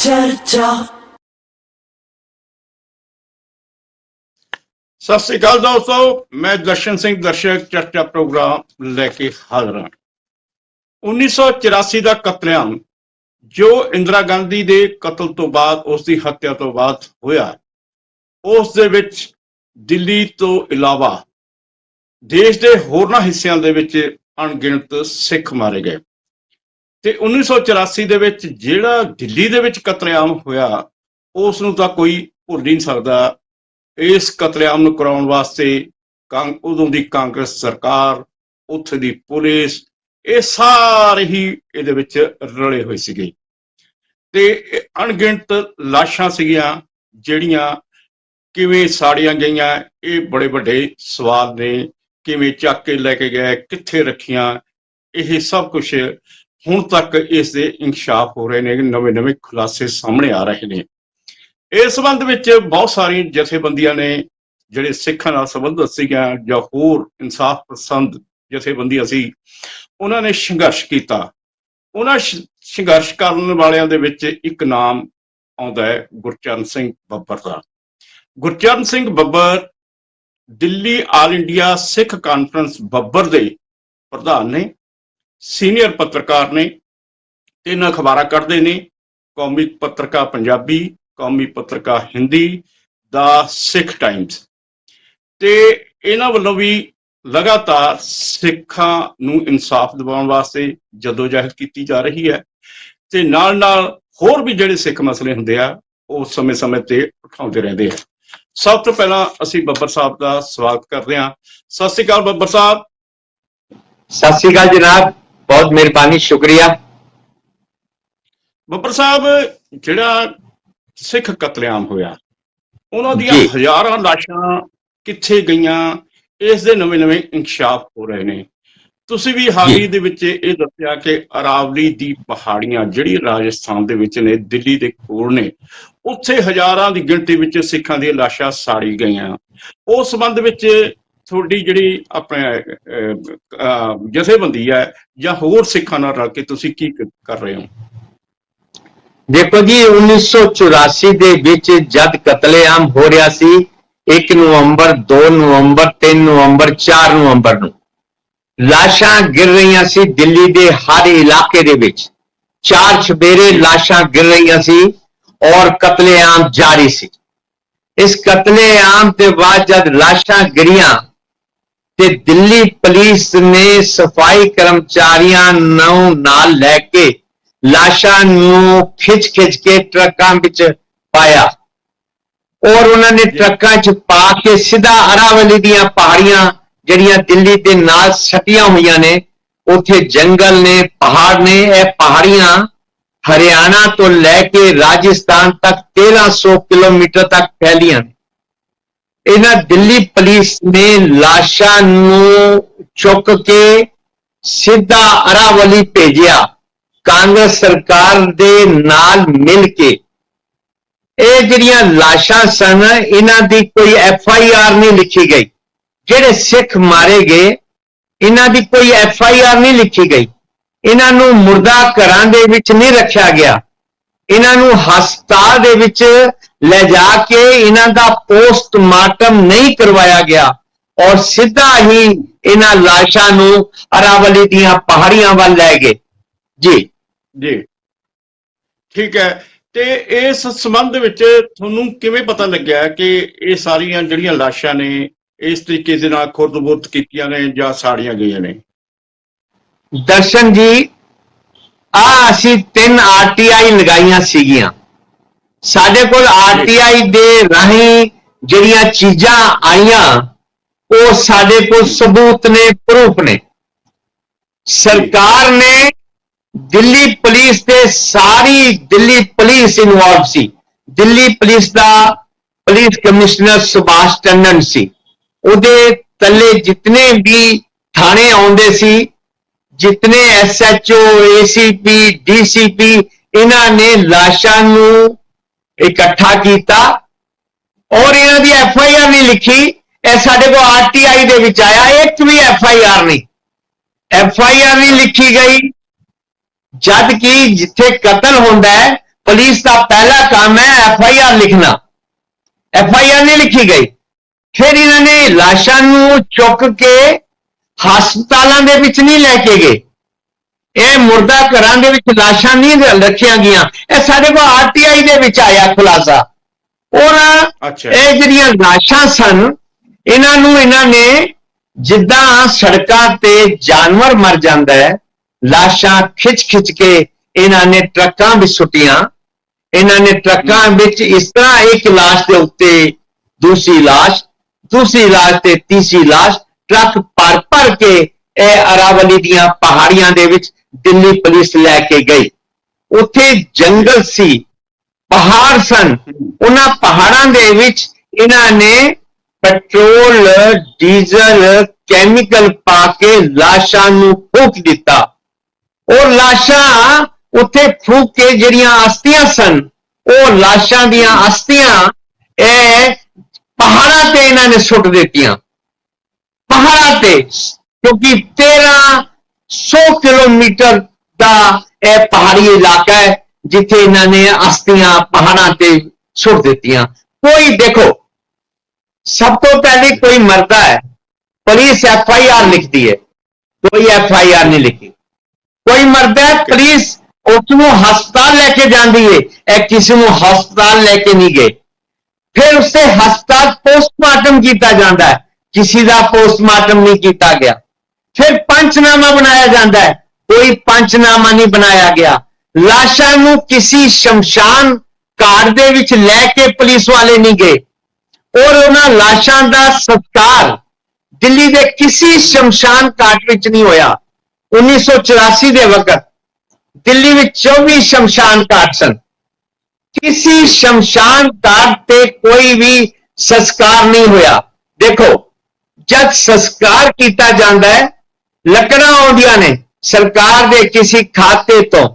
चर्चा। सत श्री अकाल दोस्तों, मैं दर्शन सिंह दर्शक चर्चा प्रोग्राम लेके हाजिर हाँ। 1984 का कतलेआम जो इंदिरा गांधी के कतल तो बाद उसकी हत्या तो बाद होया, उस दे विच दिल्ली तो इलावा देश के होरना हिस्सों दे विच अणगिणत सिख मारे गए। ते 1984 दे विच जिहड़ा दिल्ली दे विच कतलेआम होया उस नूं तां कोई भुल नहीं सकदा। इस कतलेआम नूं कराउण वास्ते उदों दी कांग्रेस सरकार, उत्थे दी पुलिस, ये सारे ही इहदे विच रले होए सीगे ते अणगिणत लाशां सीगियां जिहड़ियां किवें साड़ियां गईयां। ये बड़े बड़े सवाल ने, किवें चक के लैके गए, कित्थे रखियां, ये सब कुछ हुण तक इस दे इंकशाफ हो रहे ने, नवे नवे खुलासे सामने आ रहे ने। इस संबंध विच बहुत सारी जथेबंदियां ने जिहड़े सिखां नाल संबंधित सीगियां जां होर इंसाफ पसंद जथेबंदियां सी, उन्हां ने संघर्ष किया। उन्हां संघर्ष करन वालियां दे विच एक नाम आउंदा है गुरचरण सिंह ਬੱਬਰ ਦਾ। Gurcharan Singh Babbar Delhi all India Sikh conference Babbar ਦੇ प्रधान ने, सीनियर पत्रकार ने, 3 अखबारां कढ़दे ने, कौमी पत्रिका पंजाबी, कौमी पत्रिका हिंदी, द सिख टाइम्स। ते इन्हां वल्लों भी लगातार सिखां नूं इंसाफ दिवाउण वास्ते जदोजहद कीती जा रही है ते नाल नाल होर भी जिहड़े सिख मसले हुंदे आ वो समय समय ते उठाउंदे रहिंदे आ। सब तो पहला असीं ਬੱਬਰ साहब का स्वागत करते हैं। सत श्री अकाल ਬੱਬਰ साहब। सत श्री अकाल जनाब, बहुत मेहरबानी, शुक्रिया। ਬੱਬਰ साहब, जिहड़ा सिख कतलेआम होया उन्हां दीयां हज़ारां लाशां कित्थे गईयां, इस दे नवे नवे इंकशाफ हो रहे ने। तुसीं भी हाल ही दे विच इह दस्सिया कि अरावली दी पहाड़ियां जिहड़ी राजस्थान दे विच ने, दिल्ली दे कोल ने, उत्थे हज़ारां दी गिणती विच सिखां दी लाशां साड़ी गईयां। उस संबंध विच थोड़ी जिहड़ी अपने जथेबंदी है जां होर सिखां नाल रल के तुसीं की कर रहे हो? देखो जी, 1984 दे विच जद कतलेआम हो रहा सी, 1 नवंबर, 2 नवंबर, 3 नवंबर, 4 नवंबर नूं लाशां गिर रही सी दिल्ली दे हर इलाके दे विच। 4 छबेरे लाशां गिर रही सी और कतलेआम जारी सी। इस कतलेआम के बाद जब लाशां गिरियां ते दिल्ली पुलिस ने सफाई कर्मचारियों नाल लैके लाशां नूं खिच खिच के ट्रकां विच पाया और उन्होंने ट्रकां च पा के सीधा अरावली दीयां पहाड़ियां जिहड़ियां दिल्ली दे नाल सटियां हुई ने, उत्थे जंगल ने, पहाड़ ने, यह पहाड़ियां हरियाणा तो लैके राजस्थान तक 1300 किलोमीटर तक फैलियां ने। इन्हां दिल्ली पुलिस ने लाशां नूं चुक के सीधा अरावली भेजिया कांग्रेस सरकार दे नाल मिल के। ये जिहड़ियां लाशां सन, इन्हां दी कोई FIR नहीं लिखी गई। जिहड़े सिख मारे गए इन्हां दी कोई FIR नहीं लिखी गई। इन्हां नूं मुर्दा घरां दे विच नहीं रखिया गया। इन्हां नूं हस्पताल दे विच ले जाके इन्हां दा पोस्टमार्टम नहीं करवाया गया और सीधा ही इन्हां लाशां नूं अरावली दीयां पहाड़ियां वल लै गए। जी जी, ठीक है। ते इस संबंध विच तुहानूं किवें पता लग्या कि ये सारियां जिहड़ियां लाशां ने इस तरीके दे नाल खुर्द-बुर्द कीतियां ने जां साड़ियां गईयां ने? दर्शन जी, असीं 3 RTI लगाइयां सीगियां। साडे कोल RTI दे राहीं जिहड़ियां चीजां आईयां वो साडे कोल सबूत ने, प्रूफ ने। सरकार ने दिल्ली पुलिस दे सारी दिल्ली पुलिस इन्वॉल्व सी। दिल्ली पुलिस दा पुलिस कमिश्नर सुभाष टंडन सी। उहदे तले जितने भी थाने आउंदे सी, जितने SHO, ACP, DCP, इन्हां ने लाशां नूं इकट्ठा किया और इन्हां दी FIR नहीं लिखी। यह साडे को RTI दे विच आया, एक भी FIR नहीं, FIR नहीं लिखी गई। जद कि जिथे कतल होंदा है पुलिस का पहला काम है FIR लिखना। FIR नहीं लिखी गई। फिर इन्होंने लाशां नूं चुक के हस्पतालों के विच नहीं लैके गए। ਇਹ ਮੁਰਦਾ ਘਰਾਂ ਦੇ ਵਿੱਚ ਲਾਸ਼ਾਂ ਨਹੀਂ ਰੱਖੀਆਂ ਗਈਆਂ। ਇਹ ਸਾਡੇ ਕੋਲ RTI ਦੇ ਵਿੱਚ ਆਇਆ ਖੁਲਾਸਾ। ਉਹਨਾਂ ਇਹ ਜਿਹੜੀਆਂ ਲਾਸ਼ਾਂ ਸਨ ਇਹਨਾਂ ਨੇ ਜਿੱਦਾਂ ਸੜਕਾਂ ਤੇ ਜਾਨਵਰ ਮਰ ਜਾਂਦਾ ਹੈ, ਲਾਸ਼ਾਂ ਖਿੱਚ ਕੇ ਇਹਨਾਂ ਨੇ ਟਰੱਕਾਂ ਵਿੱਚ ਸੁੱਟੀਆਂ। ਇਹਨਾਂ ਨੇ ਟਰੱਕਾਂ ਵਿੱਚ ਇਸ ਤਰ੍ਹਾਂ ਇੱਕ ਲਾਸ਼ ਦੇ ਉੱਤੇ ਦੂਸਰੀ ਲਾਸ਼ ਤੇ ਤੀਸਰੀ ਲਾਸ਼ ਟਰੱਕ ਭਰ ਕੇ ਇਹ ਅਰਾਵਲੀ ਦੀਆਂ ਪਹਾੜੀਆਂ ਦੇ ਵਿੱਚ ਦਿੱਲੀ ਪੁਲਿਸ ਲੈ ਕੇ ਗਈ। ਉੱਥੇ ਜੰਗਲ ਸੀ, ਪਹਾੜ ਸਨ। ਉਹਨਾਂ ਪਹਾੜਾਂ ਦੇ ਵਿੱਚ ਇਹਨਾਂ ਨੇ ਪੈਟਰੋਲ, ਡੀਜ਼ਲ, ਕੈਮੀਕਲ ਪਾ ਕੇ ਲਾਸ਼ਾਂ ਨੂੰ ਫੂਕ ਦਿੱਤਾ। ਉਹ ਲਾਸ਼ਾਂ ਉੱਥੇ ਫੂਕ ਕੇ ਜਿਹੜੀਆਂ ਅਸਥੀਆਂ ਸਨ, ਉਹ ਲਾਸ਼ਾਂ ਦੀਆਂ ਅਸਥੀਆਂ ਇਹ ਪਹਾੜਾਂ ਤੇ ਇਹਨਾਂ ਨੇ ਸੁੱਟ ਦਿੱਤੀਆਂ। ਪਹਾੜਾਂ ਤੇ, ਕਿਉਂਕਿ 1300 ਕਿਲੋਮੀਟਰ ਦਾ ਇਹ ਪਹਾੜੀ ਇਲਾਕਾ ਹੈ ਜਿੱਥੇ ਇਹਨਾਂ ਨੇ ਅਸਥੀਆਂ ਪਹਾੜਾਂ ਤੇ ਸੁੱਟ ਦਿੱਤੀਆਂ। ਕੋਈ ਦੇਖੋ, ਸਭ ਤੋਂ ਪਹਿਲੇ ਕੋਈ ਮਰਦਾ ਹੈ, ਪੁਲਿਸ FIR ਲਿਖਦੀ ਹੈ, ਕੋਈ FIR ਨਹੀਂ ਲਿਖੀ। ਕੋਈ ਮਰਦਾ ਹੈ, ਪੁਲਿਸ ਉਸਨੂੰ ਹਸਪਤਾਲ ਲੈ ਕੇ ਜਾਂਦੀ ਹੈ। ਇਹ ਕਿਸੇ ਨੂੰ ਹਸਪਤਾਲ ਲੈ ਕੇ ਨਹੀਂ ਗਏ। ਫਿਰ ਉਸੇ ਹਸਪਤਾਲ ਪੋਸਟਮਾਰਟਮ ਕੀਤਾ ਜਾਂਦਾ ਹੈ, ਕਿਸੇ ਦਾ ਪੋਸਟਮਾਰਟਮ ਨਹੀਂ ਕੀਤਾ ਗਿਆ। ਫਿਰ ਪੰਚਨਾਮਾ ਬਣਾਇਆ ਜਾਂਦਾ ਹੈ, ਕੋਈ ਪੰਚਨਾਮਾ ਨਹੀਂ ਬਣਾਇਆ ਗਿਆ। ਲਾਸ਼ਾਂ ਨੂੰ ਕਿਸੇ ਸ਼ਮਸ਼ਾਨ ਘਾਟ ਦੇ ਵਿੱਚ ਲੈ ਕੇ ਪੁਲਿਸ ਵਾਲੇ ਨਹੀਂ ਗਏ ਔਰ ਉਹਨਾਂ ਲਾਸ਼ਾਂ ਦਾ ਸੰਸਕਾਰ ਦਿੱਲੀ ਦੇ ਕਿਸੇ ਸ਼ਮਸ਼ਾਨ ਘਾਟ ਵਿੱਚ ਨਹੀਂ ਹੋਇਆ। 1984 ਦੇ ਵਕਤ ਦਿੱਲੀ ਵਿੱਚ 24 ਸ਼ਮਸ਼ਾਨ ਘਾਟ ਸਨ। ਕਿਸੇ ਸ਼ਮਸ਼ਾਨ ਘਾਟ ਤੇ ਕੋਈ ਵੀ ਸੰਸਕਾਰ ਨਹੀਂ ਹੋਇਆ। ਦੇਖੋ, ਜਦ ਸੰਸਕਾਰ ਕੀਤਾ ਜਾਂਦਾ ਹੈ, ਲੱਕੜਾਂ ਆਉਂਦੀਆਂ ਨੇ ਸਰਕਾਰ ਦੇ ਕਿਸੇ ਖਾਤੇ ਤੋਂ।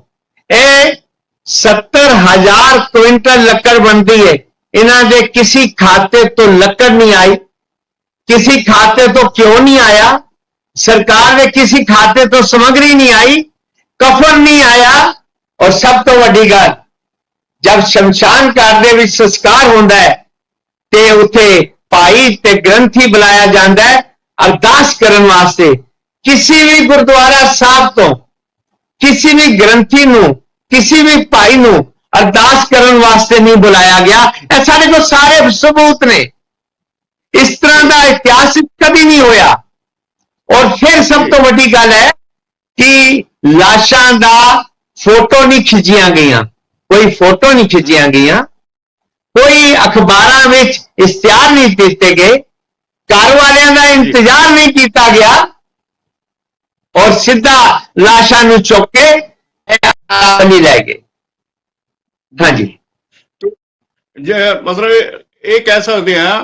ਇਹ 70,000 ਕੁਇੰਟਲ ਲੱਕੜ ਬਣਦੀ ਹੈ। ਇਹਨਾਂ ਦੇ ਕਿਸੇ ਖਾਤੇ ਤੋਂ ਲੱਕੜ ਨਹੀਂ ਆਈ। ਕਿਸੇ ਖਾਤੇ ਤੋਂ ਕਿਉਂ ਨਹੀਂ ਆਇਆ? ਸਰਕਾਰ ਦੇ ਕਿਸੇ ਖਾਤੇ ਤੋਂ ਸਮੱਗਰੀ ਨਹੀਂ ਆਈ, ਕਫਨ ਨਹੀਂ ਆਇਆ। ਔਰ ਸਭ ਤੋਂ ਵੱਡੀ ਗੱਲ, ਜਦ ਸ਼ਮਸ਼ਾਨ ਘਾਟ ਦੇ ਵਿੱਚ ਸੰਸਕਾਰ ਹੁੰਦਾ ਹੈ ਤੇ ਉੱਥੇ ਭਾਈ ਤੇ ਗ੍ਰੰਥੀ ਬੁਲਾਇਆ ਜਾਂਦਾ ਹੈ ਅਰਦਾਸ ਕਰਨ ਵਾਸਤੇ। ਕਿਸੇ ਵੀ ਗੁਰਦੁਆਰਾ ਸਾਹਿਬ ਤੋਂ ਕਿਸੇ ਵੀ ਗ੍ਰੰਥੀ ਨੂੰ, ਕਿਸੇ ਵੀ ਭਾਈ ਨੂੰ ਅਰਦਾਸ ਕਰਨ ਵਾਸਤੇ ਨਹੀਂ ਬੁਲਾਇਆ ਗਿਆ। ਇਹ ਸਾਡੇ ਕੋਲ ਸਾਰੇ ਸਬੂਤ ਨੇ। ਇਸ ਤਰ੍ਹਾਂ ਦਾ ਇਤਿਹਾਸ ਕਦੀ ਨਹੀਂ ਹੋਇਆ। ਔਰ ਫਿਰ ਸਭ ਤੋਂ ਵੱਡੀ ਗੱਲ ਹੈ ਕਿ ਲਾਸ਼ਾਂ ਦਾ ਫੋਟੋ ਨਹੀਂ ਖਿੱਚੀਆਂ ਗਈਆਂ, ਕੋਈ ਫੋਟੋ ਨਹੀਂ ਖਿੱਚੀਆਂ ਗਈਆਂ, ਕੋਈ ਅਖਬਾਰਾਂ ਵਿੱਚ ਇਸ਼ਤਿਹਾਰ ਨਹੀਂ ਦਿੱਤੇ ਗਏ, ਘਰ ਵਾਲਿਆਂ ਦਾ ਇੰਤਜ਼ਾਰ ਨਹੀਂ ਕੀਤਾ ਗਿਆ ਔਰ ਸਿੱਧਾ ਲਾਸ਼ਾਂ ਨੂੰ ਚੁੱਕ ਕੇ ਨਹੀਂ ਲੈ ਗਏ। ਹਾਂਜੀ, ਜੇ ਮਤਲਬ ਇਹ ਕਹਿ ਸਕਦੇ ਆ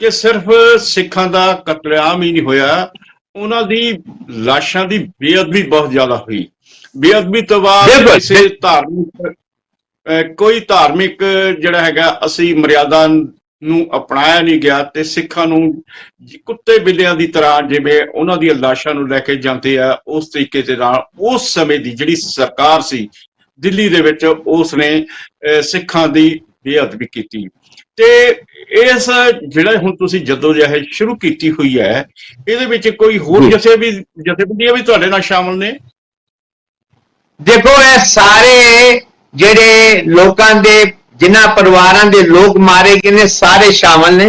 ਕਿ ਸਿਰਫ ਸਿੱਖਾਂ ਦਾ ਕਤਲੇਆਮ ਹੀ ਨਹੀਂ ਹੋਇਆ, ਉਹਨਾਂ ਦੀ ਲਾਸ਼ਾਂ ਦੀ ਬੇਅਦਬੀ ਬਹੁਤ ਜ਼ਿਆਦਾ ਹੋਈ। ਬੇਅਦਬੀ ਤੋਂ ਬਾਅਦ ਕਿਸੇ ਕੋਈ ਧਾਰਮਿਕ ਜਿਹੜਾ ਹੈਗਾ ਅਸੀਂ ਮਰਿਆਦਾ ਨੂੰ ਅਪਣਾਇਆ ਨਹੀਂ ਗਿਆ ਤੇ ਸਿੱਖਾਂ ਨੂੰ ਕੁੱਤੇ ਬਿੱਲਿਆਂ ਦੀ ਤਰ੍ਹਾਂ ਜਿਵੇਂ ਉਹਨਾਂ ਦੀਆਂ ਲਾਸ਼ਾਂ ਨੂੰ ਲੈ ਕੇ ਜਾਂਦੇ ਆ, ਉਸ ਤਰੀਕੇ ਦੇ ਨਾਲ ਉਸ ਸਮੇਂ ਦੀ ਜਿਹੜੀ ਸਰਕਾਰ ਸੀ ਦਿੱਲੀ ਦੇ ਵਿੱਚ, ਉਸ ਨੇ ਸਿੱਖਾਂ ਦੀ ਬੇਅਦਬੀ ਕੀਤੀ। ਤੇ ਇਸ ਜਿਹੜਾ ਹੁਣ ਤੁਸੀਂ ਜਦੋਜਹਿਦ ਸ਼ੁਰੂ ਕੀਤੀ ਹੋਈ ਹੈ, ਇਹਦੇ ਵਿੱਚ ਕੋਈ ਹੋਰ ਜਥੇਬੰਦੀਆਂ ਵੀ ਤੁਹਾਡੇ ਨਾਲ ਸ਼ਾਮਲ ਨੇ? ਦੇਖੋ, ਇਹ ਸਾਰੇ ਜਿਹੜੇ ਲੋਕਾਂ ਦੇ, ਜਿਨ੍ਹਾਂ ਪਰਿਵਾਰਾਂ ਦੇ ਲੋਕ ਮਾਰੇ ਗਏ ਨੇ, ਸਾਰੇ ਸ਼ਾਮਲ ਨੇ।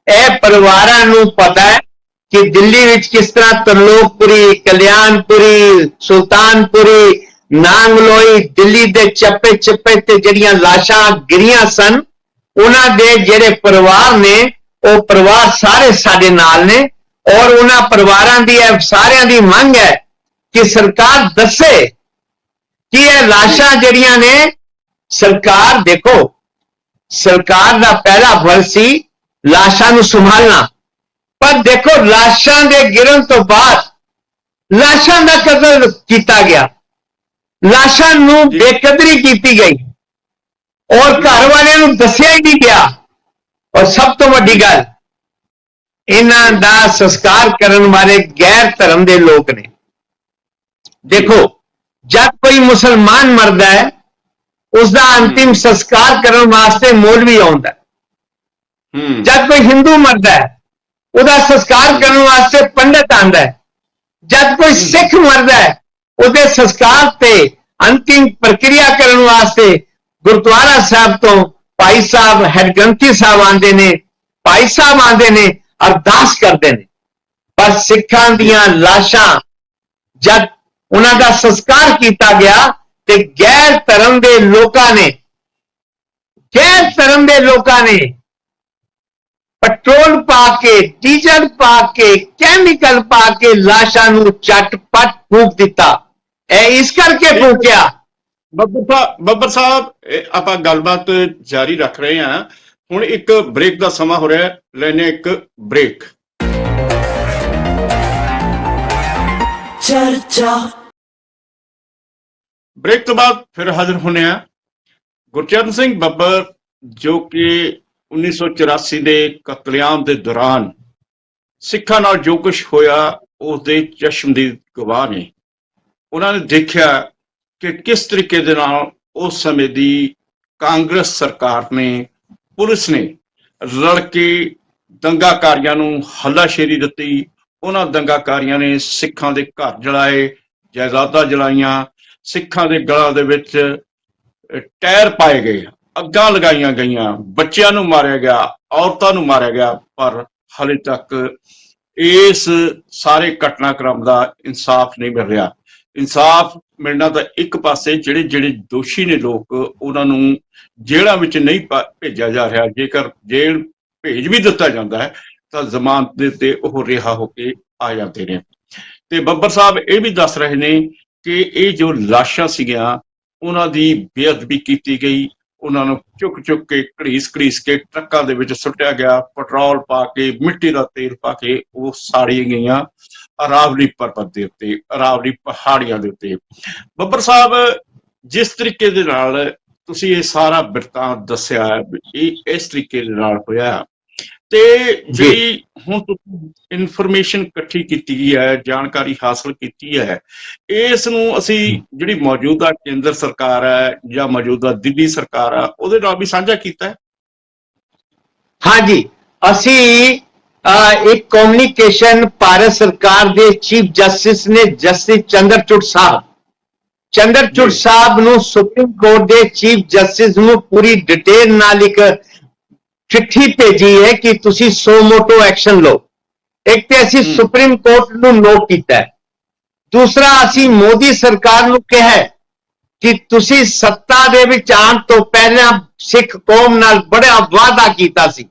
ਇਹ ਪਰਿਵਾਰਾਂ ਨੂੰ ਪਤਾ ਹੈ ਕਿ ਦਿੱਲੀ ਵਿੱਚ ਕਿਸ ਤਰ੍ਹਾਂ ਤਰਲੋਕਪੁਰੀ, ਕਲਿਆਣਪੁਰੀ, ਸੁਲਤਾਨਪੁਰੀ, ਨਾਂਗਲੋਈ, ਦਿੱਲੀ ਦੇ ਚੱਪੇ ਤੇ ਜਿਹੜੀਆਂ ਲਾਸ਼ਾਂ ਗਿਰੀਆਂ ਸਨ, ਉਹਨਾਂ ਦੇ ਜਿਹੜੇ ਪਰਿਵਾਰ ਨੇ, ਉਹ ਪਰਿਵਾਰ ਸਾਰੇ ਸਾਡੇ ਨਾਲ ਨੇ। ਔਰ ਉਹਨਾਂ ਪਰਿਵਾਰਾਂ ਦੀ ਸਾਰਿਆਂ ਦੀ ਮੰਗ ਹੈ ਕਿ ਸਰਕਾਰ ਦੱਸੇ ਕਿ ਇਹ ਲਾਸ਼ਾਂ ਜਿਹੜੀਆਂ ਨੇ, ਸਰਕਾਰ ਦੇਖੋ, ਸਰਕਾਰ ਦਾ ਪਹਿਲਾ ਫਰਜ਼ ਸੀ ਲਾਸ਼ਾਂ ਨੂੰ ਸੰਭਾਲਣਾ। ਪਰ ਦੇਖੋ, ਲਾਸ਼ਾਂ ਦੇ ਗਿਰਨ ਤੋਂ ਬਾਅਦ ਲਾਸ਼ਾਂ ਦਾ ਕਤਲ ਕੀਤਾ ਗਿਆ, ਲਾਸ਼ਾਂ ਨੂੰ ਬੇਕਦਰੀ ਕੀਤੀ ਗਈ ਔਰ ਘਰ ਵਾਲਿਆਂ ਨੂੰ ਦੱਸਿਆ ਹੀ ਨਹੀਂ ਗਿਆ। ਔਰ ਸਭ ਤੋਂ ਵੱਡੀ ਗੱਲ, ਇਹਨਾਂ ਦਾ ਸੰਸਕਾਰ ਕਰਨ ਵਾਲੇ ਗੈਰ ਧਰਮ ਦੇ ਲੋਕ ਨੇ। ਦੇਖੋ, ਜਦ ਕੋਈ ਮੁਸਲਮਾਨ ਮਰਦਾ ਹੈ, उसका अंतिम संस्कार करने वास्ते मौलवी आउंदा है। जब कोई हिंदू मरदा है उसका संस्कार करने वास्ते पंडित आंदा है। जब कोई सिख मरदा है उसके संस्कार ते अंतिम प्रक्रिया करने वास्ते गुरुद्वारा साहब तो भाई साहब हैड ग्रंथी साहब आंदे ने, भाई साहब आंदे ने, अरदास करते हैं। पर सिखां दियां लाशां जब उन्हां दा संस्कार किया गया ते गैर धर्म के लोकां ने पेट्रोल पा के, डीजल पा के, कैमिकल पा के लाशां नूं झटपट फूक दिता। इस करके फूकिया। ਬੱਬਰ ਸਾਹਿਬ ਆਪਾਂ ਗੱਲਬਾਤ ਜਾਰੀ ਰੱਖ ਰਹੇ ਹਾਂ। ਹੁਣ ਇੱਕ ਬ੍ਰੇਕ ਦਾ ਸਮਾਂ ਹੋ ਰਿਹਾ, ਲੈਣੇ ਇੱਕ ਬ੍ਰੇਕ। ਬ੍ਰੇਕ ਤੋਂ ਬਾਅਦ ਫਿਰ ਹਾਜ਼ਰ ਹੋਣੇ ਆ। ਗੁਰਚਰਨ ਸਿੰਘ ਬੱਬਰ ਜੋ ਕਿ 1984 ਦੇ ਕਤਲੇਆਮ ਦੇ ਦੌਰਾਨ ਸਿੱਖਾਂ ਨਾਲ ਜੋ ਕੁਝ ਹੋਇਆ ਉਸ ਦੇ ਚਸ਼ਮਦੀਦ ਗਵਾਹ ਨੇ। ਉਹਨਾਂ ਨੇ ਦੇਖਿਆ ਕਿ ਕਿਸ ਤਰੀਕੇ ਦੇ ਨਾਲ ਉਸ ਸਮੇਂ ਦੀ ਕਾਂਗਰਸ ਸਰਕਾਰ ਨੇ, ਪੁਲਿਸ ਨੇ ਰਲ ਕੇ ਦੰਗਾਕਾਰੀਆਂ ਨੂੰ ਹੱਲਾਸ਼ੇਰੀ ਦਿੱਤੀ। ਉਹਨਾਂ ਦੰਗਾਕਾਰੀਆਂ ਨੇ ਸਿੱਖਾਂ ਦੇ ਘਰ ਜਲਾਏ, ਜਾਇਦਾਦਾਂ ਜਲਾਈਆਂ, ਸਿੱਖਾਂ ਦੇ ਗਲਾਂ ਦੇ ਵਿੱਚ ਟਾਇਰ ਪਾਏ ਗਏ, ਅੱਗਾਂ ਲਗਾਈਆਂ ਗਈਆਂ, ਬੱਚਿਆਂ ਨੂੰ ਮਾਰਿਆ ਗਿਆ, ਔਰਤਾਂ ਨੂੰ ਮਾਰਿਆ ਗਿਆ। ਪਰ ਹਾਲੇ ਤੱਕ ਇਸ ਸਾਰੇ ਘਟਨਾਕ੍ਰਮ ਦਾ ਇਨਸਾਫ ਨਹੀਂ ਮਿਲ ਰਿਹਾ। ਇਨਸਾਫ ਮਿਲਣਾ ਤਾਂ ਇੱਕ ਪਾਸੇ ਜਿਹੜੇ ਦੋਸ਼ੀ ਨੇ ਲੋਕ ਉਹਨਾਂ ਨੂੰ ਜੇਲ੍ਹਾਂ ਵਿੱਚ ਨਹੀਂ ਭੇਜਿਆ ਜਾ ਰਿਹਾ। ਜੇਕਰ ਜੇਲ੍ਹ ਭੇਜ ਵੀ ਦਿੱਤਾ ਜਾਂਦਾ ਹੈ ਤਾਂ ਜ਼ਮਾਨਤ ਦੇ ਉੱਤੇ ਉਹ ਰਿਹਾ ਹੋ ਕੇ ਆ ਜਾਂਦੇ ਨੇ। ਤੇ ਬੱਬਰ ਸਾਹਿਬ ਇਹ ਵੀ ਦੱਸ ਰਹੇ ਨੇ ਕਿ ਇਹ ਜੋ ਲਾਸ਼ਾਂ ਸੀਗੀਆਂ ਉਹਨਾਂ ਦੀ ਬੇਅਦਬੀ ਕੀਤੀ ਗਈ, ਉਹਨਾਂ ਨੂੰ ਚੁੱਕ ਕੇ ਘੜੀਸ ਕੇ ਟਰੱਕਾਂ ਦੇ ਵਿੱਚ ਸੁੱਟਿਆ ਗਿਆ, ਪੈਟਰੋਲ ਪਾ ਕੇ, ਮਿੱਟੀ ਦਾ ਤੇਲ ਪਾ ਕੇ ਉਹ ਸਾੜੀਆਂ ਗਈਆਂ ਅਰਾਵਲੀ ਪਰਬਤ ਦੇ ਉੱਤੇ, ਅਰਾਵਲੀ ਪਹਾੜੀਆਂ ਦੇ ਉੱਤੇ। ਬੱਬਰ ਸਾਹਿਬ ਜਿਸ ਤਰੀਕੇ ਦੇ ਨਾਲ ਤੁਸੀਂ ਇਹ ਸਾਰਾ ਬਿਰਤਾਂਤ ਦੱਸਿਆ, ਇਹ ਇਸ ਤਰੀਕੇ ਦੇ ਨਾਲ ਹੋਇਆ ਤੇ ਜਿਹੜੀ ਹੁਣ ਤੁਸੀਂ ਇਨਫੋਰਮੇਸ਼ਨ ਇਕੱਠੀ ਕੀਤੀ ਗਈ ਹੈ, ਜਾਣਕਾਰੀ ਹਾਸਲ ਕੀਤੀ ਹੈ, ਇਸ ਨੂੰ ਅਸੀਂ ਜਿਹੜੀ ਮੌਜੂਦਾ ਕੇਂਦਰ ਸਰਕਾਰ ਹੈ ਜਾਂ ਮੌਜੂਦਾ ਦਿੱਲੀ ਸਰਕਾਰ ਆ ਉਹਦੇ ਨਾਲ ਵੀ ਸਾਂਝਾ ਕੀਤਾ ਹੈ। ਹਾਂਜੀ, ਅਸੀਂ एक कम्युनिकेशन भारत सरकार के चीफ जस्टिस ने जस्टिस चंद्रचूड़ साहब नु सुप्रीम कोर्ट के चीफ जस्टिस नु पूरी डिटेल नाल एक चिट्ठी भेजी है कि तुसी सो मोटो एक्शन लो। एक ते असी सुप्रीम कोर्ट नु नोट कीता है, दूसरा असी मोदी सरकार नु कहा है कि तुसी सत्ता दे विच आउण तो पहला सिख कौम नाल बड़ा वादा कीता सी,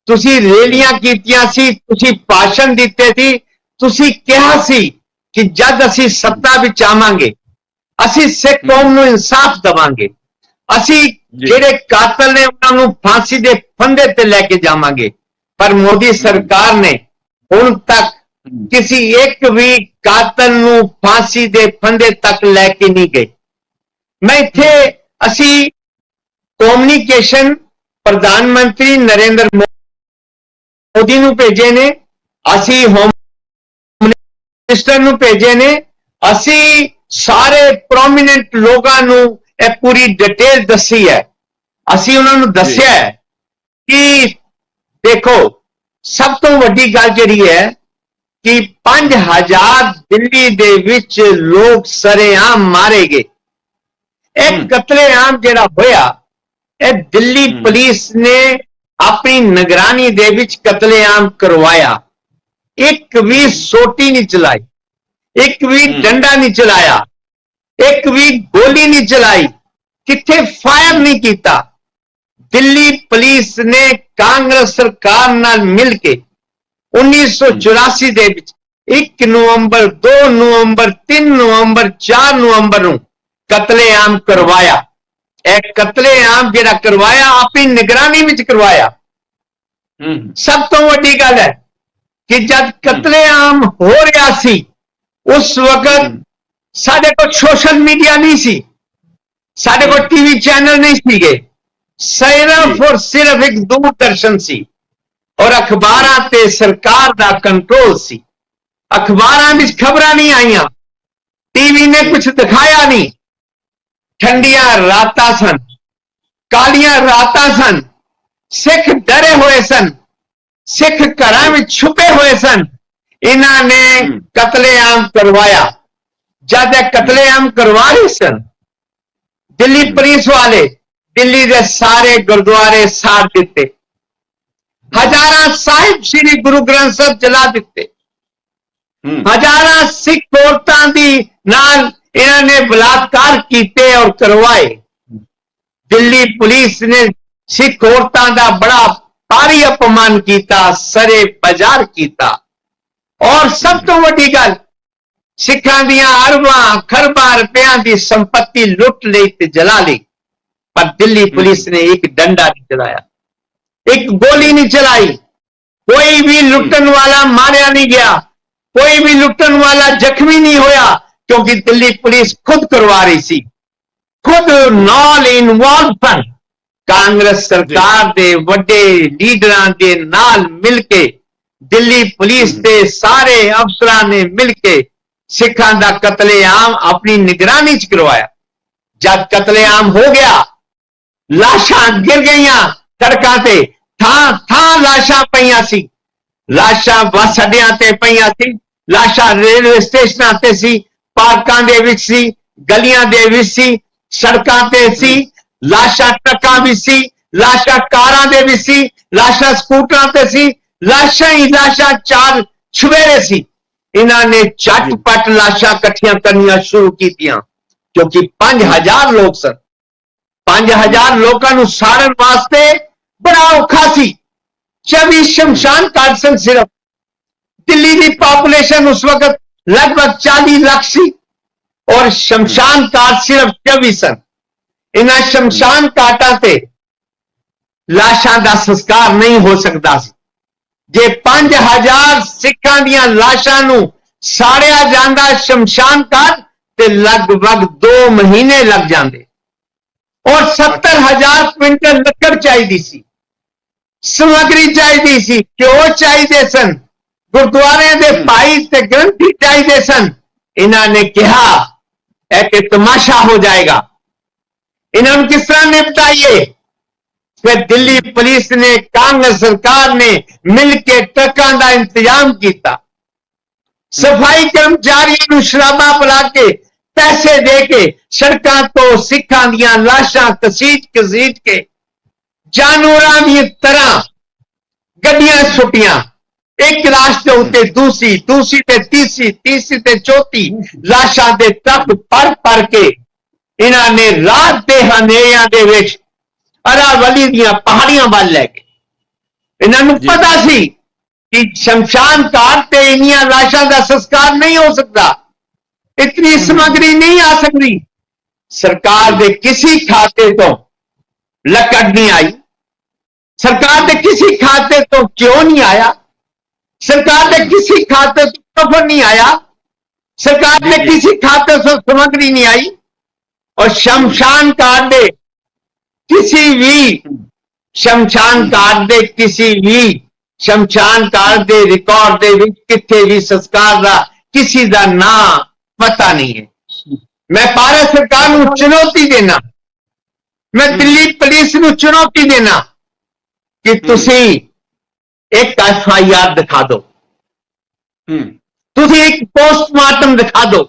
तुसी रैलियां कीतियां सी, तुसी भाषण दिते सी, तुसी कहा सी कि जद असी सत्ता विच आवांगे असी सिख कौम नूं इंसाफ देवांगे, असी जेड़े कातल ने उन्हां नूं फांसी दे फंदे ते लेके जावांगे। पर मोदी सरकार ने हुण तक किसी एक भी कातल नूं फांसी दे फंदे तक लेके नहीं गए। मैं इत्थे असी कम्युनिकेशन प्रधानमंत्री नरेंद्र मोदी नूं भेजे ने, असी होम मिनिस्टर नूं भेजे ने, असी सारे प्रोमिनेंट लोगां नूं ये पूरी डिटेल दसी है। असी उन्हां नूं दस्सिया है कि देखो सब तो वड्डी गल जिहड़ी है कि 5000 दिल्ली दे विच लोग सरेआम मारे गए। एक कतलेआम जिहड़ा होया ये दिल्ली पुलिस ने अपनी निगरानी दे विच कतलेआम करवाया। एक भी सोटी नहीं चलाई, एक भी डंडा नहीं चलाया, एक भी गोली नहीं चलाई, किथे फायर नहीं किया। दिल्ली पुलिस ने कांग्रेस सरकार नाल मिल के 1984 दे विच 1 नवंबर 2 नवंबर 3 नवंबर 4 नवंबर नूं कतलेआम करवाया। एक कतलेआम जिहड़ा करवाया अपनी निगरानी विच करवाया। सब तो वड्डी गल है कि जब कतलेआम हो रहा सी उस वक्त साडे को सोशल मीडिया नहीं सी, साडे को टीवी चैनल नहीं सीगे, सिर्फ और सिर्फ एक दूरदर्शन सी और अखबारां ते सरकार दा कंट्रोल सी। अखबारां विच खबरां नहीं आईयां, टीवी ने कुछ दिखाया नहीं, ठंडियां रातां सन, कालियां रातां सन, सिख डरे हुए सन, सिख घरां में छुपे हुए सन। इन्हां ने कतलेआम करवाया। जब कतलेआम करवा रहे सन, दिल्ली पुलिस वाले दिल्ली के सारे गुरुद्वारे साड़ दिते, हजारां साहिब श्री गुरु ग्रंथ साहब जला दिते, हजारां सिख औरतां दी नाल इन्होंने बलात्कार किए और करवाए। दिल्ली पुलिस ने सिख औरतां दा बड़ा भारी अपमान किया, सरे बाजार किया। और सब तो वड्डी गल, सिखां दियां अरबां खरबां रुपयां दी संपत्ति लुट ली ते जला ली। पर दिल्ली पुलिस ने एक डंडा नहीं चलाया, एक गोली नहीं चलाई, कोई भी लुटन वाला मारिया नहीं गया, कोई भी लुटन वाला जख्मी नहीं होया, क्योंकि दिल्ली पुलिस खुद करवा रही सी, खुद नाल इन्वॉल्व सन। कांग्रेस सरकार दे वड्डे लीडरां दे नाल मिलके दिल्ली पुलिस दे सारे अफसरां ने मिलके सिखां दा कतलेआम अपनी निगरानी च करवाया। जब कतलेआम हो गया, लाशां गिर गईयां सड़कां ते, थां थां लाशां पईयां सी, लाशां बस अड्डियां ते पईयां सी, लाशां रेलवे स्टेशनां ते सी, पार्कां दे विच सी, गलियां दे विच सी, सड़कां ते सी, लाशां ट्रकां भी सी, लाशां कारां दे भी सी, लाशां स्कूटरां ते सी, लाशां ही लाशां चार छुवेरे सी। इन्हां ने झटपट लाशां इकट्ठियां करनियां शुरू कीतियां, क्योंकि 5000 लोग सन। 5000 लोगों को साड़न वास्ते बड़ा औखा सी। 24 शमशान घाट सन सिर्फ। दिल्ली की पॉपुलेशन उस वक्त लगभग 40 लाख सी और शमशान घाट सिर्फ 24 सन। इन्हां शमशान घाटां ते लाशां दा संस्कार नहीं हो सकता सी। जे 5000 सिखां दियां लाशां नूं साड़िया जांदा शमशान घाट ते लगभग 2 महीने लग जांदे और 70,000 क्विंटल लकड़ चाहिदी सी, समग्री चाहिदी सी, घ्यो चाहिए सन, गुरुद्वारे दे भाई ते ग्रंथी चाहिए सन। इन्हां ने कहा एक तमाशा हो जाएगा, इन्होंने किस तरह निपटाइए। फिर दिल्ली पुलिस ने, कांग्रेस सरकार ने मिलकर ट्रकों का इंतजाम किया, सफाई कर्मचारियों को शराबा पिला के पैसे दे के सड़कों तो सिखां दियां लाशां घसीट घसीट के जानवरां दी तरह गड्डियां सुटियां, एक लाश के उत्ते दूसरी, दूसरी ते तीसरी, तीसरी ते चौथी लाशां दे ट्रक भर भर के इन्हां ने रात के हनेरियां दे विच अरावली दियां पहाड़ियां वाल लै गए। इन्हां नूं पता सी कि शमशान घाट ते इन्नियां लाशां दा संस्कार नहीं हो सकता, इतनी सामग्री नहीं आ सकती। सरकार के किसी खाते तो लकड़ नहीं आई, सरकार के किसी खाते तो क्यों नहीं आया, सरकार के किसी खाते तो कफन नहीं आया, सरकार के किसी खाते से सामग्री नहीं आई। और शमशान घाट दे किसी भी शमशान घाट दे किसी भी शमशान घाट दे रिकॉर्ड दे विच किथे भी संस्कार दा किसी दा नाम पता नहीं है। मैं भारत सरकार नूं चुनौती देना, मैं दिल्ली पुलिस नूं चुनौती देना कि तुसी एक FIR दिखा दो, तुसी एक पोस्टमार्टम दिखा दो,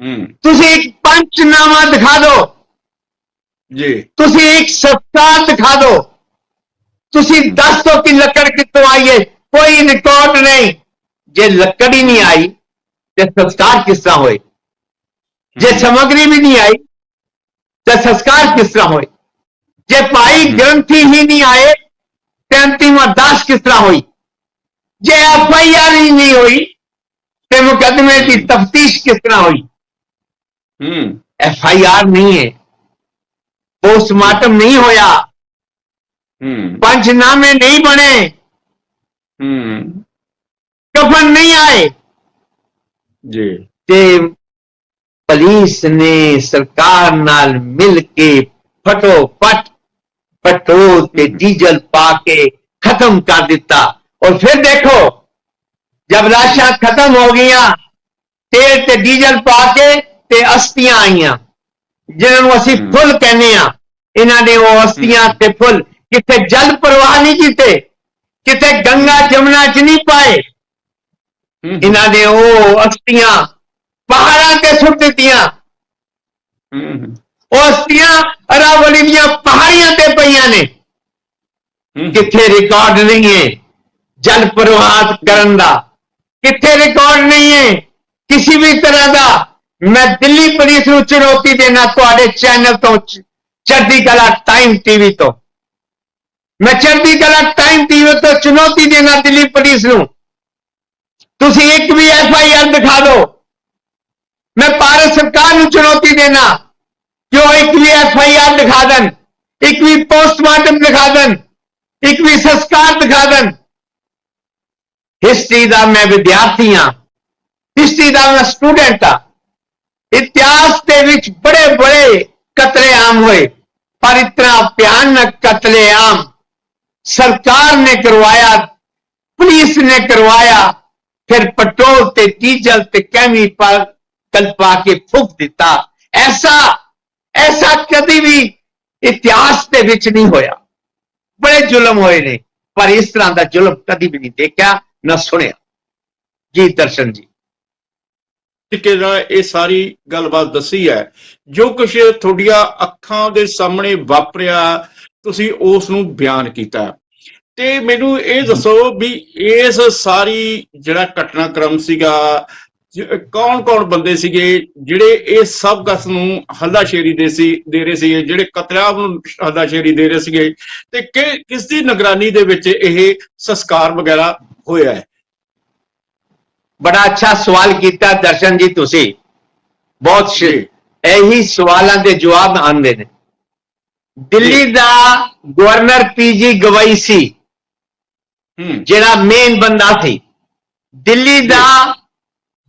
तुसी एक पंचनामा दिखा दो जी, तुसी एक संस्कार दिखा दो, तुसी दस दो कि लकड़ कितों आई है, कोई रिकॉर्ड नहीं। जे लकड़ ही नहीं आई तो संस्कार किस तरह होए, जे सामग्री भी नहीं आई तो संस्कार किस तरह होए, जे भाई ग्रंथी ही नहीं आए तो अंतिम अरदास किस तरह हुई, जे FIR ही नहीं हुई तो मुकदमे की तफ्तीश किस तरह हुई। FIR नहीं है, पोस्टमार्टम नहीं होया, पंचनामे नहीं बने, कफन नहीं आए जी। ते पुलिस ने सरकार नाल मिल के फटोफट पेट्रोल ते डीजल पा के खत्म कर दिता। और फिर देखो जब लाशां खत्म हो गई, तेल ते डीजल पा के ते अस्थियां आईयां, जिन्होंने असी फुल कहने आ, इन्होंने वो हस्तियां ते फुल किते जल प्रवाह नहीं किते, किते गंगा जमुना च नहीं पाए, इन्होंने वो हस्तियां पहाड़ां ते सुट दित्तियां। वो हस्तियां अरावली दियां पहाड़ियां ते पईयां ने, किथे रिकॉर्ड नहीं है जल प्रवाह करन दा, किथे रिकॉर्ड नहीं है किसी भी तरह का। मैं दिल्ली पुलिस को चुनौती देना, थोड़े चैनल तो चढ़ती कला टाइम टीवी तो, मैं चढ़ती कला टाइम टीवी तो चुनौती देना दिल्ली पुलिस को, तुसी एक भी FIR दिखा दो। मैं भारत सरकार को चुनौती देना कि वो एक भी FIR दिखा दें, एक भी पोस्टमार्टम दिखा दें, एक भी संस्कार दिखा दें। हिस्ट्री का मैं विद्यार्थी हाँ, हिस्ट्री का मैं स्टूडेंट हाँ। इतिहास के विच बड़े बड़े कतलेआम हुए, पर इतना भयानक कतलेआम सरकार ने करवाया, पुलिस ने करवाया, फिर पेट्रोल ते डीजल ते केमिकल पा के फूक दिता। ऐसा कभी भी इतिहास के विच नहीं होया। बड़े जुल्म होए ने, पर इस तरह का जुल्म कभी भी नहीं देखा ना सुनिया। जी दर्शन जी, ਤਰੀਕੇ ਨਾਲ ਇਹ ਸਾਰੀ ਗੱਲਬਾਤ ਦੱਸੀ ਹੈ, ਜੋ ਕੁਝ ਤੁਹਾਡੀਆਂ ਅੱਖਾਂ ਦੇ ਸਾਹਮਣੇ ਵਾਪਰਿਆ ਤੁਸੀਂ ਉਸ ਨੂੰ ਬਿਆਨ ਕੀਤਾ। ਤੇ ਮੈਨੂੰ ਇਹ ਦੱਸੋ ਵੀ ਇਸ ਸਾਰੀ ਜਿਹੜਾ ਘਟਨਾਕ੍ਰਮ ਸੀਗਾ, ਕੌਣ ਬੰਦੇ ਸੀਗੇ ਜਿਹੜੇ ਇਹ ਸਭ ਕਸ ਨੂੰ ਹੱਲਾਸ਼ੇਰੀ ਦੇ ਰਹੇ ਸੀਗੇ, ਜਿਹੜੇ ਕਤਲੇਆਮ ਨੂੰ ਹੱਲਾਸ਼ੇਰੀ ਦੇ ਰਹੇ ਸੀਗੇ, ਤੇ ਕਿਸ ਦੀ ਨਿਗਰਾਨੀ ਦੇ ਵਿੱਚ ਇਹ ਸੰਸਕਾਰ ਵਗੈਰਾ ਹੋਇਆ ਹੈ? बड़ा अच्छा सवाल किया दर्शन जी, तुसी बहुत यही सवालों के जवाब आंदे ने। दिल्ली का गवर्नर PG गवाई सी, जेड़ा मेन बंदा थी दिल्ली का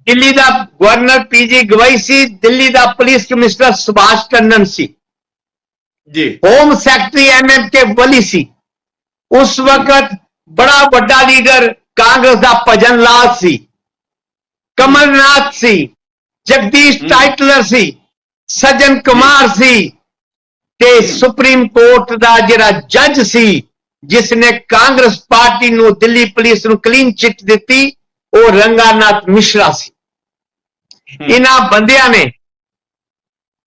गवर्नर PG गवाई सी, दिल्ली का पुलिस कमिश्नर सुभाष टंडन सी जी, होम सेक्रेटरी MM के वली सी, उस वक्त बड़ा बड़ा लीडर कांग्रेस का भजन लाल सी, कमलनाथ सी, जगदीश टाइटलर सी, सज्जन कुमार सी, ते सुप्रीम कोर्ट का जिहड़ा जज सी जिसने कांग्रेस पार्टी नूं दिल्ली पुलिस नूं क्लीन चिट दिती, वो रंगानाथ मिश्रा सी। इन्हां बंदियां ने,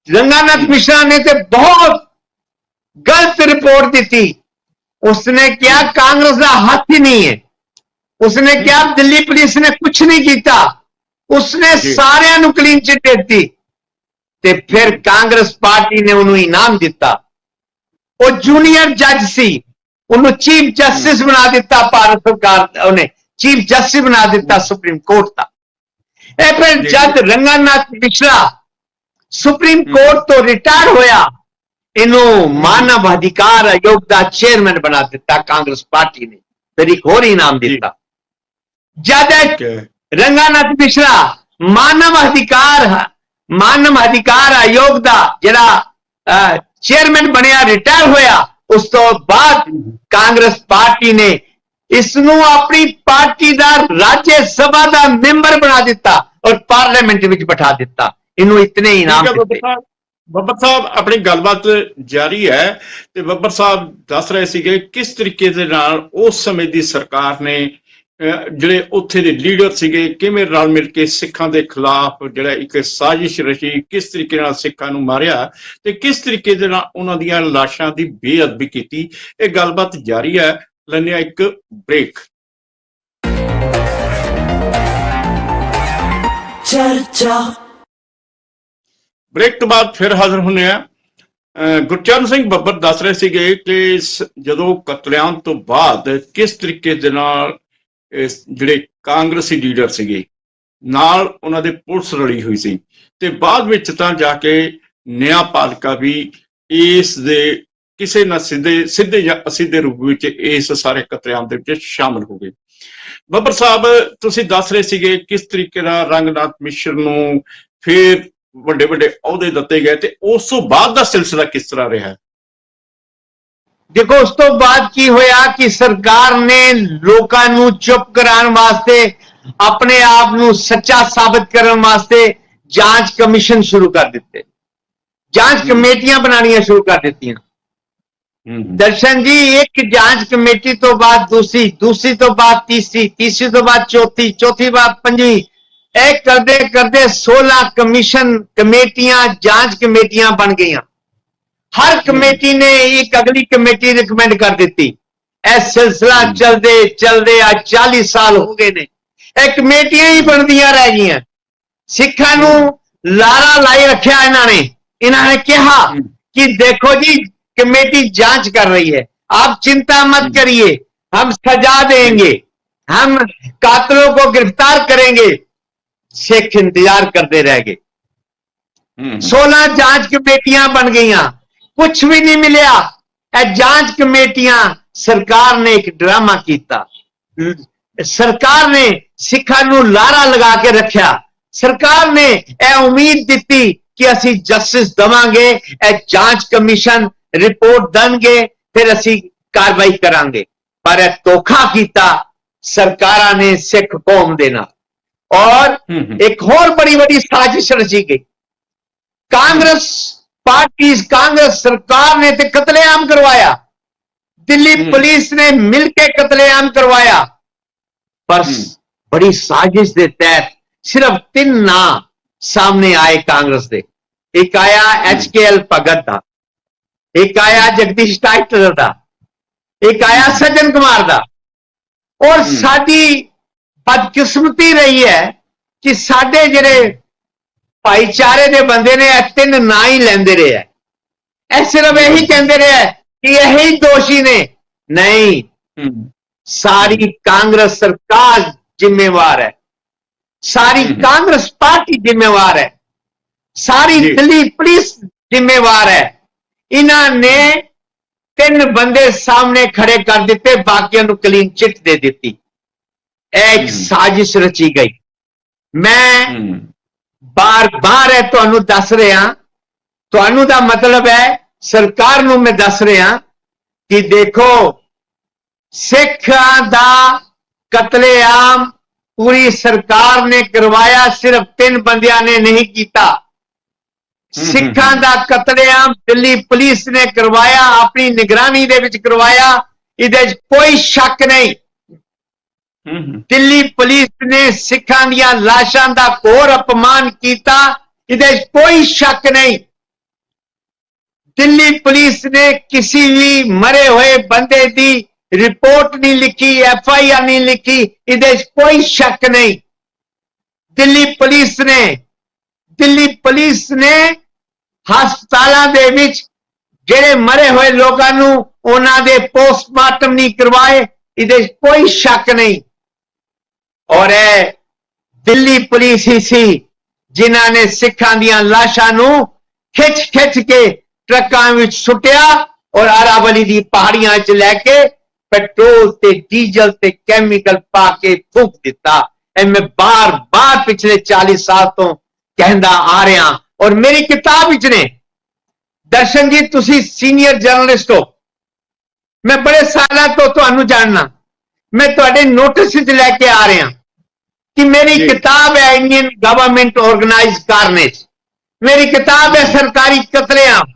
रंगानाथ मिश्रा ने ते बहुत गलत रिपोर्ट दी। उसने क्या कांग्रेस का हाथ ही नहीं है, उसने क्या दिल्ली पुलिस ने कुछ नहीं किया, उसने सारे क्लीन चिट दी। ते फिर कांग्रेस पार्टी ने उन्होंने इनाम दिता। वो जूनियर जज सी, उन्होंने चीफ जस्टिस बना दिता, भारत सरकार उन्हें चीफ जस्टिस बना दिता सुप्रीम कोर्ट का। फिर जब रंगानाथ मिश्रा सुप्रीम कोर्ट तो रिटायर होया, इन्हों मानव अधिकार आयोग का चेयरमैन बना दिता कांग्रेस पार्टी ने, फिर एक और इनाम दिता। जब रंगानाथ मिश्रा मानव अधिकार आयोग का जिहड़ा चेयरमैन बनया, रिटायर होया, उस तो बाद कांग्रेस पार्टी ने इसनूं अपनी पार्टी का राज्य सभा का मैंबर बना दिता और पार्लियामेंट में बिठा दिता। इन्हों इतने इनाम दिते। ਬੱਬਰ ਸਾਹਿਬ ਆਪਣੀ ਗੱਲਬਾਤ ਜਾਰੀ ਹੈ ਤੇ ਬੱਬਰ ਸਾਹਿਬ ਦੱਸ ਰਹੇ ਸੀਗੇ ਕਿਸ ਤਰੀਕੇ ਦੇ ਨਾਲ ਉਸ ਸਮੇਂ ਦੀ ਸਰਕਾਰ ਨੇ ਜਿਹੜੇ ਉੱਥੇ ਦੇ ਲੀਡਰ ਸੀਗੇ ਕਿਵੇਂ ਰਲ ਮਿਲ ਕੇ ਸਿੱਖਾਂ ਦੇ ਖਿਲਾਫ ਜਿਹੜਾ ਇੱਕ ਸਾਜ਼ਿਸ਼ ਰਚੀ, ਕਿਸ ਤਰੀਕੇ ਨਾਲ ਸਿੱਖਾਂ ਨੂੰ ਮਾਰਿਆ ਤੇ ਕਿਸ ਤਰੀਕੇ ਦੇ ਨਾਲ ਉਹਨਾਂ ਦੀਆਂ ਲਾਸ਼ਾਂ ਦੀ ਬੇਅਦਬੀ ਕੀਤੀ। ਇਹ ਗੱਲਬਾਤ ਜਾਰੀ ਹੈ, ਲੈਂਦੇ ਹਾਂ ਇੱਕ ਬ੍ਰੇਕ। ਚਰਚਾ ब्रेक तो बाद फिर हाजिर होने गुरचरण सिंह ਬੱਬਰ ਦੱਸ ਰਹੇ ਸੀਗੇ ਕਿ ਜਦੋਂ ਕਤਲੇਆਮ ਤੋਂ ਬਾਅਦ ਕਿਸ ਤਰੀਕੇ ਦੇ ਨਾਲ ਜਿਹੜੇ ਕਾਂਗਰਸੀ ਲੀਡਰ ਸੀਗੇ ਨਾਲ ਉਹਨਾਂ ਦੇ ਪੁਲਿਸ ਰਲੀ ਹੋਈ ਸੀ ਤੇ ਬਾਅਦ ਵਿੱਚ ਤਾਂ ਜਾ ਕੇ ਨਿਆਂਪਾਲਿਕਾ ਵੀ ਇਸ ਦੇ ਕਿਸੇ ਨਾ ਸਿੱਧੇ ਜਾਂ ਅਸਿੱਧੇ ਰੂਪ ਵਿੱਚ ਇਸ ਸਾਰੇ ਕਤਲੇਆਮ ਦੇ ਵਿੱਚ ਸ਼ਾਮਲ ਹੋ ਗਏ। ਬੱਬਰ ਸਾਹਿਬ ਤੁਸੀਂ ਦੱਸ ਰਹੇ ਸੀਗੇ ਕਿਸ ਤਰੀਕੇ ਨਾਲ ਰੰਗਨਾਥ ਮਿਸ਼ਰ ਨੂੰ ਫਿਰ ਵੱਡੇ ਵੱਡੇ ਅਹੁਦੇ ਦਿੱਤੇ ਗਏ ਤੇ ਉਸ ਤੋਂ ਬਾਅਦ ਦਾ ਸਿਲਸਿਲਾ ਕਿਸ ਤਰ੍ਹਾਂ ਰਿਹਾ? देखो उस तो बाद की होया कि सरकार ने लोकां नूं चुप कराने वास्ते अपने आप नूं सच्चा साबित करने वास्ते जांच कमीशन शुरू कर दिते। ਜਾਂਚ ਕਮੇਟੀਆਂ ਬਣਾਉਣੀਆਂ ਸ਼ੁਰੂ ਕਰ ਦਿੱਤੀਆਂ। ਦਰਸ਼ਨ ਜੀ, ਇੱਕ ਜਾਂਚ ਕਮੇਟੀ ਤੋਂ ਬਾਅਦ ਦੂਸਰੀ, ਦੂਸਰੀ ਤੋਂ ਬਾਅਦ ਤੀਸਰੀ, ਤੀਸਰੀ ਤੋਂ ਬਾਅਦ ਚੌਥੀ, ਚੌਥੀ ਬਾਅਦ ਪੰਜਵੀਂ, ਇਹ ਕਰਦੇ ਕਰਦੇ 16 ਕਮਿਸ਼ਨ ਕਮੇਟੀਆਂ, ਜਾਂਚ ਕਮੇਟੀਆਂ ਬਣ ਗਈਆਂ। हर कमेटी ने एक अगली कमेटी रिकमेंड कर दी। यह सिलसिला चलते चलते आज 40 साल हो गए ने, यह कमेटियां ही बनदियां रह गई। सिखा नू लारा लाई रखा इन्होंने कहा कि देखो जी कमेटी जांच कर रही है, आप चिंता मत करिए, हम सजा देंगे, हम कातलों को गिरफ्तार करेंगे। सिख इंतजार करते रह गए। 16 जांच कमेटियां बन गई, कुछ भी नहीं मिला। जांच कमेटियां, सरकार ने एक ड्रामा किया, सरकार ने सिखा नू लारा लगा के रखा। सरकार ने यह उम्मीद दी कि असी जस्टिस देवांगे, जांच कमीशन रिपोर्ट देंगे, फिर असी कार्रवाई करांगे। पर यह धोखा किया सरकारां ने सिख कौम दे नाल। और एक होर बड़ी बड़ी साजिश रची गई। कांग्रेस पार्टी, कांग्रेस सरकार ने तो कतलेआम करवाया, दिल्ली पुलिस ने मिलकर कतलेआम करवाया। पर बड़ी साजिश के तहत सिर्फ 3 नाम सामने आए कांग्रेस के। एक आया HKL भगत का, एक आया जगदीश टाइटलर का, एक आया सज्जन कुमार का। और साडी बदकिस्मती रही है कि साडे जिहड़े भाईचारे के बंदे ने 3 ना ही लेंदे रहे। सिर्फ यही कहते रहे कि यही दोषी ने। नहीं, सारी कांग्रेस सरकार जिम्मेवार है, सारी कांग्रेस पार्टी जिम्मेवार है, सारी दिल्ली पुलिस जिम्मेवार है। इन्होंने 3 बंदे सामने खड़े कर दिते, बाकियों को क्लीन चिट दे दी। एक साजिश रची गई। मैं बार बार है तुहानू दस रहा, तुहानू दा मतलब है सरकार नू मैं दस रहा कि देखो सिखां दा कतलेआम पूरी सरकार ने करवाया, सिर्फ 3 बंदियां ने नहीं किया। सिखां दा कतलेआम दिल्ली पुलिस ने करवाया, अपनी निगरानी दे विच करवाया, इहदे कोई शक नहीं। दिल्ली पुलिस ने सिखां दियां लाशां दा घोर अपमान किया, इहदे कोई शक नहीं। दिल्ली पुलिस ने किसी भी मरे हुए बंदे की रिपोर्ट नहीं लिखी, FIR नहीं लिखी, इहदे कोई शक नहीं। दिल्ली पुलिस ने हस्पतालों दे विच जिहड़े मरे हुए लोगों नू उन्हां दे पोस्टमार्टम नहीं करवाए, इहदे कोई शक नहीं। और दिल्ली पुलिस ही सी जिन्हां ने सिखां दियां लाशां नू खिच खिच के ट्रकां विच सुटिया और अरावली दी पहाड़ियां च लैके पेट्रोल ते डीजल ते कैमिकल पा के फूक दिता। मैं बार बार पिछले 40 साल तो कहंदा आ रहा। और मेरी किताब विच ने, दर्शन जी तुसी सीनियर जर्नलिस्ट हो, मैं बड़े सालों तो तुहानू जानना, मैं तुहाडे नोटिस विच लैके आ रहा कि मेरी किताब है इंडियन गवर्नमेंट ऑर्गेनाइज कारनेज, मेरी किताब है सरकारी कतलेआम।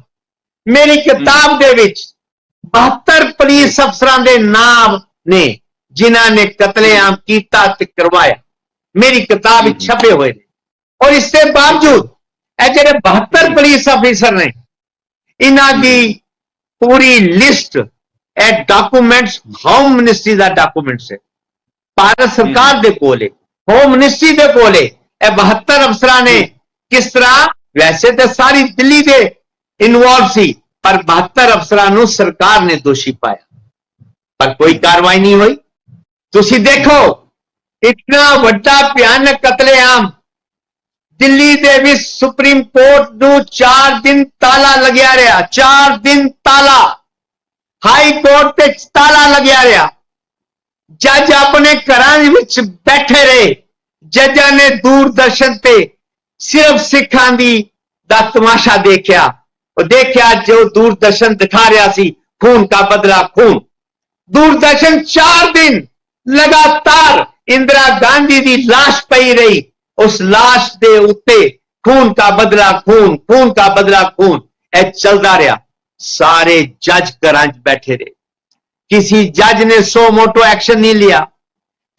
मेरी किताब दे विच 72 पुलिस अफसरां दे नाम ने जिन्हां ने कतलेआम कीता ते करवाया, मेरी किताब विच छपे हुए ने। और इसके बावजूद जिहड़े 72 पुलिस अफसर ने, इन्हां दी पूरी लिस्ट डॉक्यूमेंट्स होम मिनिस्ट्री का डॉक्यूमेंट्स है, भारत सरकार दे कोल है, होम मिनिस्ट्री दे कोल है। 72 अफसरां ने किस तरह, वैसे तो सारी दिल्ली दे इन्वॉल्व सी, पर 72 अफसरां नू सरकार ने दोषी पाया, पर कोई कार्रवाई नहीं हुई। तुसी देखो इतना वड्डा भयानक कतलेआम दिल्ली दे विच सुप्रीम कोर्ट नू 4 दिन ताला लग्या रहा, 4 दिन ताला, हाई कोर्ट ते ताला लग्या रहा। जज अपने घरां विच बैठे रहे, जजां ने दूरदर्शन ते सिर्फ सिखां दा तमाशा देखा, और देखा जो दूरदर्शन दिखा रहा सी खून का बदला खून। दूरदर्शन 4 दिन लगातार इंदिरा गांधी की लाश पई रही, उस लाश दे उत्ते खून का बदला खून, खून का बदला खून। ਇਹ ਚੱਲਦਾ ਰਿਹਾ। सारे जज घर बैठे रहे, किसी जज ने सो मोटो एक्शन नहीं लिया,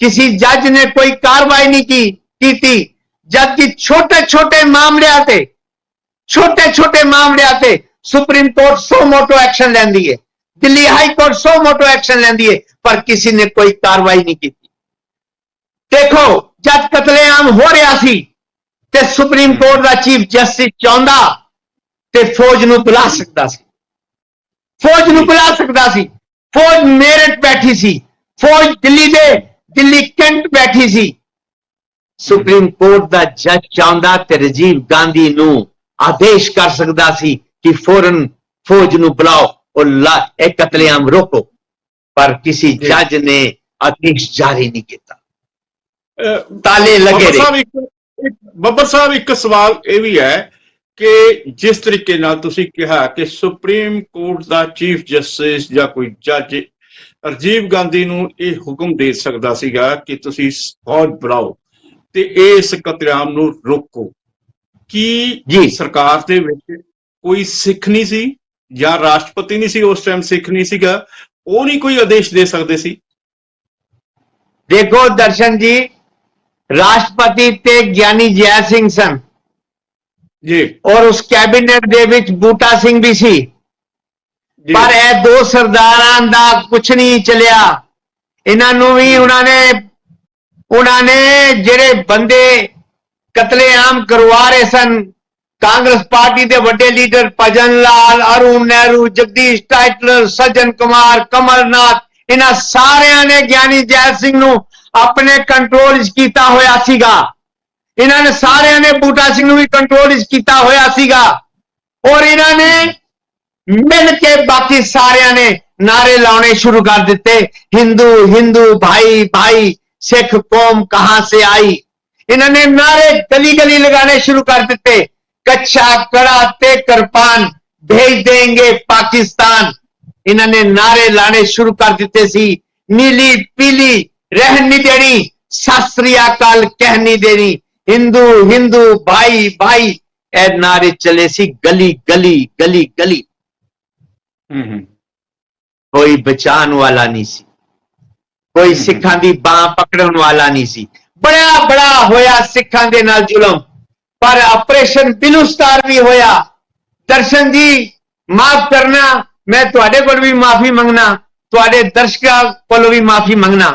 किसी जज ने कोई कार्रवाई नहीं की थी, जबकि छोटे छोटे मामले आते, सुप्रीम कोर्ट सो मोटो एक्शन लेंदी है, दिल्ली हाई कोर्ट सो मोटो एक्शन लेंदी है, पर किसी ने कोई कार्रवाई नहीं की थी। देखो जब कतलेआम हो रहा सी ते सुप्रीम कोर्ट का चीफ जस्टिस चाहता ते फौज नूं बुला सकता सी, फौज नूं बुला सकता सी। फौज मेरठ बैठी सी, फौज दिल्ली कैंट बैठी सी। सुप्रीम कोर्ट दा जज चाहता ते राजीव गांधी नूं आदेश कर सकता सी कि फौरन फौज नूं बुलाओ और एक कतलेआम रोको, पर किसी जज ने आदेश जारी नहीं किया, ताले लगे रहे। ਬੱਬਰ ਸਾਹਿਬ ਇੱਕ ਸਵਾਲ ਇਹ ਵੀ ਹੈ ਕਿ ਜਿਸ ਤਰੀਕੇ ਨਾਲ ਤੁਸੀਂ ਕਿਹਾ ਕਿ ਸੁਪਰੀਮ ਕੋਰਟ ਦਾ ਚੀਫ ਜਸਟਿਸ ਜਾਂ ਕੋਈ ਜੱਜ ਰਾਜੀਵ ਗਾਂਧੀ ਨੂੰ ਇਹ ਹੁਕਮ ਦੇ ਸਕਦਾ ਸੀਗਾ ਕਿ ਤੁਸੀਂ ਫੌਜ ਬੁਲਾਓ ਤੇ ਇਸ ਕਤਲੇਆਮ ਨੂੰ ਰੋਕੋ, ਕੀ ਸਰਕਾਰ ਦੇ ਵਿੱਚ ਕੋਈ ਸਿੱਖ ਨਹੀਂ ਸੀ ਜਾਂ ਰਾਸ਼ਟਰਪਤੀ ਨਹੀਂ ਸੀ ਉਸ ਟਾਈਮ, ਸਿੱਖ ਨਹੀਂ ਸੀਗਾ, ਉਹ ਨਹੀਂ ਕੋਈ ਆਦੇਸ਼ ਦੇ ਸਕਦੇ ਸੀ? देखो दर्शन जी, राष्ट्रपति ते ज्ञानी जय सिंह सन जी, और उस कैबिनेट दे विच बूटा सिंह भी सी, पर ਇਹ ਦੋ ਸਰਦਾਰਾਂ ਦਾ ਕੁਛ ਨਹੀਂ ਚੱਲਿਆ। ਇਹਨਾਂ ਨੂੰ ਵੀ ਉਹਨਾਂ ਨੇ ਜਿਹੜੇ ਬੰਦੇ ਕਤਲੇਆਮ ਕਰਵਾ ਰਹੇ ਸਨ, ਕਾਂਗਰਸ ਪਾਰਟੀ ਦੇ ਵੱਡੇ ਲੀਡਰ ਭਜਨ ਲਾਲ, ਅਰੁਣ ਨਹਿਰੂ, ਜਗਦੀਸ਼ ਟਾਈਟਲਰ, ਸੱਜਣ ਕੁਮਾਰ, ਕਮਲਨਾਥ, ਇਹਨਾਂ ਸਾਰਿਆਂ ਨੇ ਗਿਆਨੀ ਜੈ ਸਿੰਘ ਨੂੰ ਆਪਣੇ ਕੰਟਰੋਲ ਵਿੱਚ ਕੀਤਾ ਹੋਇਆ ਸੀਗਾ। ਇਹਨਾਂ ਨੇ ਸਾਰਿਆਂ ਨੇ ਬੂਟਾ ਸਿੰਘ ਨੂੰ ਵੀ ਕੰਟਰੋਲ ਵਿੱਚ ਕੀਤਾ ਹੋਇਆ ਸੀਗਾ, ਔਰ ਇਹਨਾਂ ਨੇ ਮਿਲ ਕੇ ਬਾਕੀ ਸਾਰਿਆਂ ਨੇ ਨਾਰੇ ਲਾਉਣੇ ਸ਼ੁਰੂ ਕਰ ਦਿੱਤੇ, हिंदू हिंदू भाई भाई, सिख कौम कहां से आई। इन्होंने नारे गली गली लगाने शुरू कर दिते, कच्चा कड़ा ते कृपान भेज देंगे पाकिस्तान। इन्होंने नारे लाने शुरू कर दिते सी, नीली पीली रहन नहीं देनी, सत श्री अकाल कह नहीं देनी, हिंदू हिंदू भाई भाई, ए नारे चले सी गली गली गली गली। कोई बचाने वाला नहीं सी, कोई सिखां दी बांह पकड़न वाला नहीं सी। बड़ा बड़ा होया सिखां दे नाल जुलम, पर ऑपरेशन ब्लू स्टार भी होया। दर्शन जी माफ करना, मैं तुहाडे कोल भी माफी मंगना, तुहाडे दर्शकां कोल भी माफी मंगना।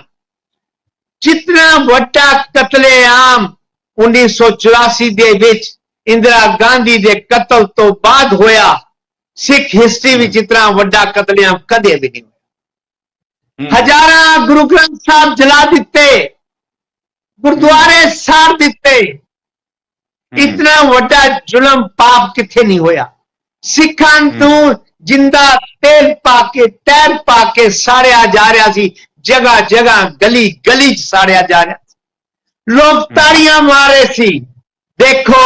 जितना वड्डा कतलेआम 1984 दे विच इंदिरा गांधी दे कतल तो बाद होया, सिख हिस्ट्री विच इतना वड्डा कतलेआम कदे भी नहीं होया। हजारां गुरु ग्रंथ साहब जला दिते, गुरुद्वारे साड़ दिते, इतना वड्डा जुलम पाप किथे नहीं होया। सिखां नूं जिंदा तेल पाके टैर पाके साड़िया जा रहा सी, जगह जगह गली गली साड़िया जा रहा सी, लोग ताड़ियां मारे सी। देखो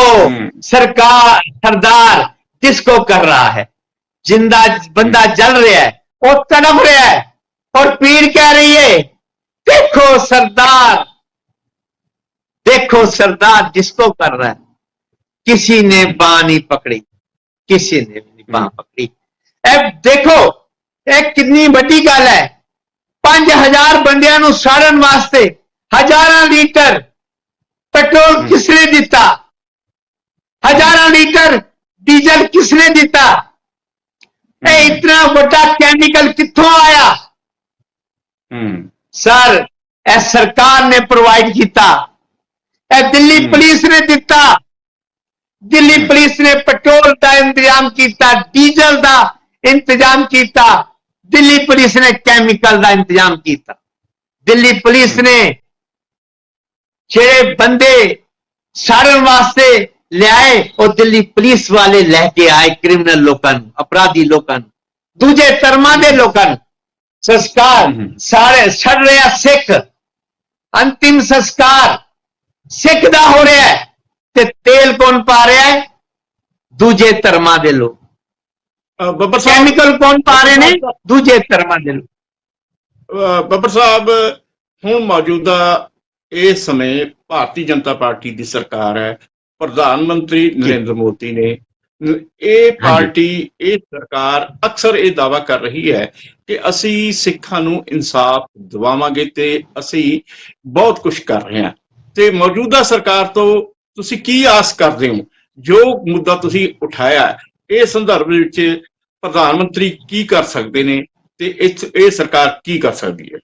सरकार सरदार किसको कर रहा है, जिंदा बंदा जल रहा है, वो तड़प रहा है, और पीर कह रही है देखो सरदार, देखो सरदार जिसको कर रहा है। किसी ने बांह नहीं पकड़ी, किसी ने भी बांह पकड़ी। अब देखो एक कितनी बड़ी गल है, 5000 बंदियां नूं साड़न वास्ते हजारां लीटर पेट्रोल किसने दिता, हजारां लीटर डीजल किसने दिता, इतना बड़ा केमिकल कित्थों आया? सर ए सरकार ने प्रोवाइड किया, दिल्ली पुलिस ने दिता, दिल्ली पुलिस ने पेट्रोल का इंतजाम किया, डीजल का इंतजाम किया, दिल्ली पुलिस ने केमिकल का इंतजाम किया। दिल्ली पुलिस ने जेड़े बंदे साड़न वास्ते लियाए, और दिल्ली पुलिस वाले लैके आए क्रिमिनल लोगों, अपराधी लोगों, दूजे धर्मां दे लोगों। संस्कार सारे सड़ रहा सिख, अंतिम संस्कार सिख दा हो रहा है, ते तेल कौन पा रहा है? दूजे धर्मां दे लोग। केमिकल कौन पा रहे ने? दूजे धर्मां दे लोग। ਬੱਬਰ ਸਾਹਿਬ ਹੁਣ ਮੌਜੂਦਾ ਇਸ ਸਮੇਂ ਭਾਰਤੀ ਜਨਤਾ ਪਾਰਟੀ ਦੀ ਸਰਕਾਰ ਹੈ, ਪ੍ਰਧਾਨ ਮੰਤਰੀ ਨਰਿੰਦਰ ਮੋਦੀ ਨੇ ਇਹ ਪਾਰਟੀ, ਇਹ ਸਰਕਾਰ ਅਕਸਰ ਇਹ ਦਾਅਵਾ ਕਰ ਰਹੀ ਹੈ ਕਿ ਅਸੀਂ ਸਿੱਖਾਂ ਨੂੰ ਇਨਸਾਫ ਦਿਵਾਵਾਂਗੇ ਤੇ ਅਸੀਂ ਬਹੁਤ ਕੁਝ ਕਰ ਰਹੇ ਹਾਂ। ਤੇ ਮੌਜੂਦਾ ਸਰਕਾਰ ਤੋਂ ਤੁਸੀਂ ਕੀ ਆਸ ਕਰਦੇ ਹੋ? ਜੋ ਮੁੱਦਾ ਤੁਸੀਂ ਉਠਾਇਆ ਇਹ ਸੰਦਰਭ ਵਿੱਚ ਪ੍ਰਧਾਨ ਮੰਤਰੀ ਕੀ ਕਰ ਸਕਦੇ ਨੇ ਤੇ ਇਹ ਸਰਕਾਰ ਕੀ ਕਰ ਸਕਦੀ ਹੈ?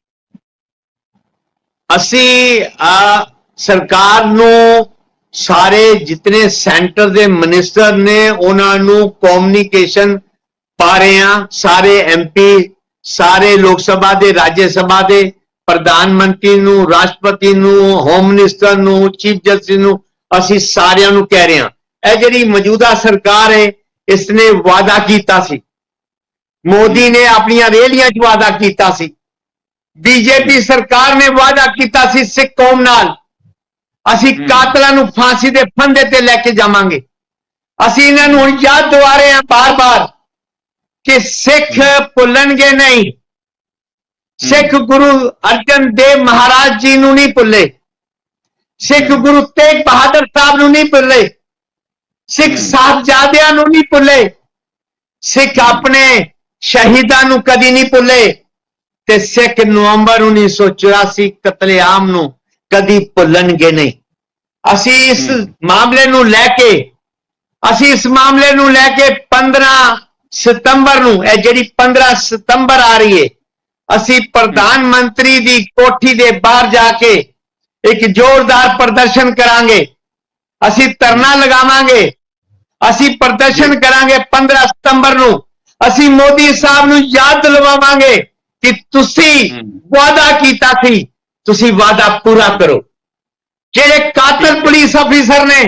ਅਸੀਂ ਸਰਕਾਰ ਨੂੰ ਸਾਰੇ ਜਿਤਨੇ ਸੈਂਟਰ ਦੇ ਮਿਨਿਸਟਰ ਨੇ ਉਹਨਾਂ ਨੂੰ ਕਮਿਊਨੀਕੇਸ਼ਨ ਪਾ ਰਹੇ ਹਾਂ। ਸਾਰੇ ਐਮਪੀ, ਸਾਰੇ ਲੋਕ ਸਭਾ ਦੇ, ਰਾਜ ਸਭਾ ਦੇ ਪ੍ਰਧਾਨ ਮੰਤਰੀ ਨੂੰ, ਰਾਸ਼ਟਰਪਤੀ ਨੂੰ, ਹੋਮ ਮਿਨਿਸਟਰ ਨੂੰ, ਚੀਫ ਜਸਟਿਸ ਨੂੰ, ਅਸੀਂ ਸਾਰਿਆਂ ਨੂੰ ਕਹਿ ਰਹੇ ਹਾਂ ਇਹ ਜਿਹੜੀ ਮੌਜੂਦਾ ਸਰਕਾਰ ਹੈ ਇਸਨੇ ਵਾਅਦਾ ਕੀਤਾ ਸੀ, ਮੋਦੀ ਨੇ ਆਪਣੀਆਂ ਰੈਲੀਆਂ 'ਚ ਵਾਅਦਾ ਕੀਤਾ ਸੀ, ਬੀਜੇਪੀ ਸਰਕਾਰ ਨੇ ਵਾਅਦਾ ਕੀਤਾ ਸੀ ਸਿੱਖ ਕੌਮ ਨਾਲ ਅਸੀਂ ਕਾਤਲਾਂ ਨੂੰ ਫਾਂਸੀ ਦੇ ਫੰਦੇ ਤੇ ਲੈ ਕੇ ਜਾਵਾਂਗੇ। ਅਸੀਂ ਇਹਨਾਂ ਨੂੰ ਯਾਦ ਦਿਵਾ ਰਹੇ ਹਾਂ ਬਾਰ-ਬਾਰ ਕਿ ਸਿੱਖ ਭੁੱਲਣਗੇ ਨਹੀਂ। ਸਿੱਖ ਗੁਰੂ ਅਰਜਨ ਦੇਵ ਮਹਾਰਾਜ ਜੀ ਨੂੰ ਨਹੀਂ ਭੁੱਲੇ, ਸਿੱਖ ਗੁਰੂ ਤੇਗ ਬਹਾਦਰ ਸਾਹਿਬ ਨੂੰ ਨਹੀਂ ਭੁੱਲੇ, ਸਿੱਖ ਸਾਹਿਬਜ਼ਾਦਿਆਂ ਨੂੰ ਨਹੀਂ ਭੁੱਲੇ, ਸਿੱਖ ਆਪਣੇ ਸ਼ਹੀਦਾਂ ਨੂੰ ਕਦੀ ਨਹੀਂ ਭੁੱਲੇ ਤੇ ਸਿੱਖ ਨਵੰਬਰ 1984 ਕਤਲੇਆਮ ਨੂੰ ਕਦੀ ਭੁੱਲਣਗੇ ਨਹੀਂ। ਅਸੀਂ ਇਸ ਮਾਮਲੇ ਨੂੰ ਲੈ ਕੇ 15 ਸਤੰਬਰ ਨੂੰ, ਇਹ ਜਿਹੜੀ 15 ਸਤੰਬਰ ਆ ਰਹੀ ਹੈ, ਅਸੀਂ ਪ੍ਰਧਾਨ ਮੰਤਰੀ ਦੀ ਕੋਠੀ ਦੇ ਬਾਹਰ ਜਾ ਕੇ ਇੱਕ ਜ਼ੋਰਦਾਰ ਪ੍ਰਦਰਸ਼ਨ ਕਰਾਂਗੇ। ਅਸੀਂ ਧਰਨਾ ਲਗਾਵਾਂਗੇ, ਅਸੀਂ ਪ੍ਰਦਰਸ਼ਨ ਕਰਾਂਗੇ 15 ਸਤੰਬਰ ਨੂੰ। ਅਸੀਂ ਮੋਦੀ ਸਾਹਿਬ ਨੂੰ ਯਾਦ ਦਿਲਵਾਵਾਂਗੇ ਕਿ ਤੁਸੀਂ ਵਾਅਦਾ ਕੀਤਾ ਸੀ, ਤੁਸੀਂ ਵਾਅਦਾ ਪੂਰਾ ਕਰੋ। ਜਿਹੜੇ ਕਾਤਲ ਪੁਲਿਸ ਅਫਸਰ ਨੇ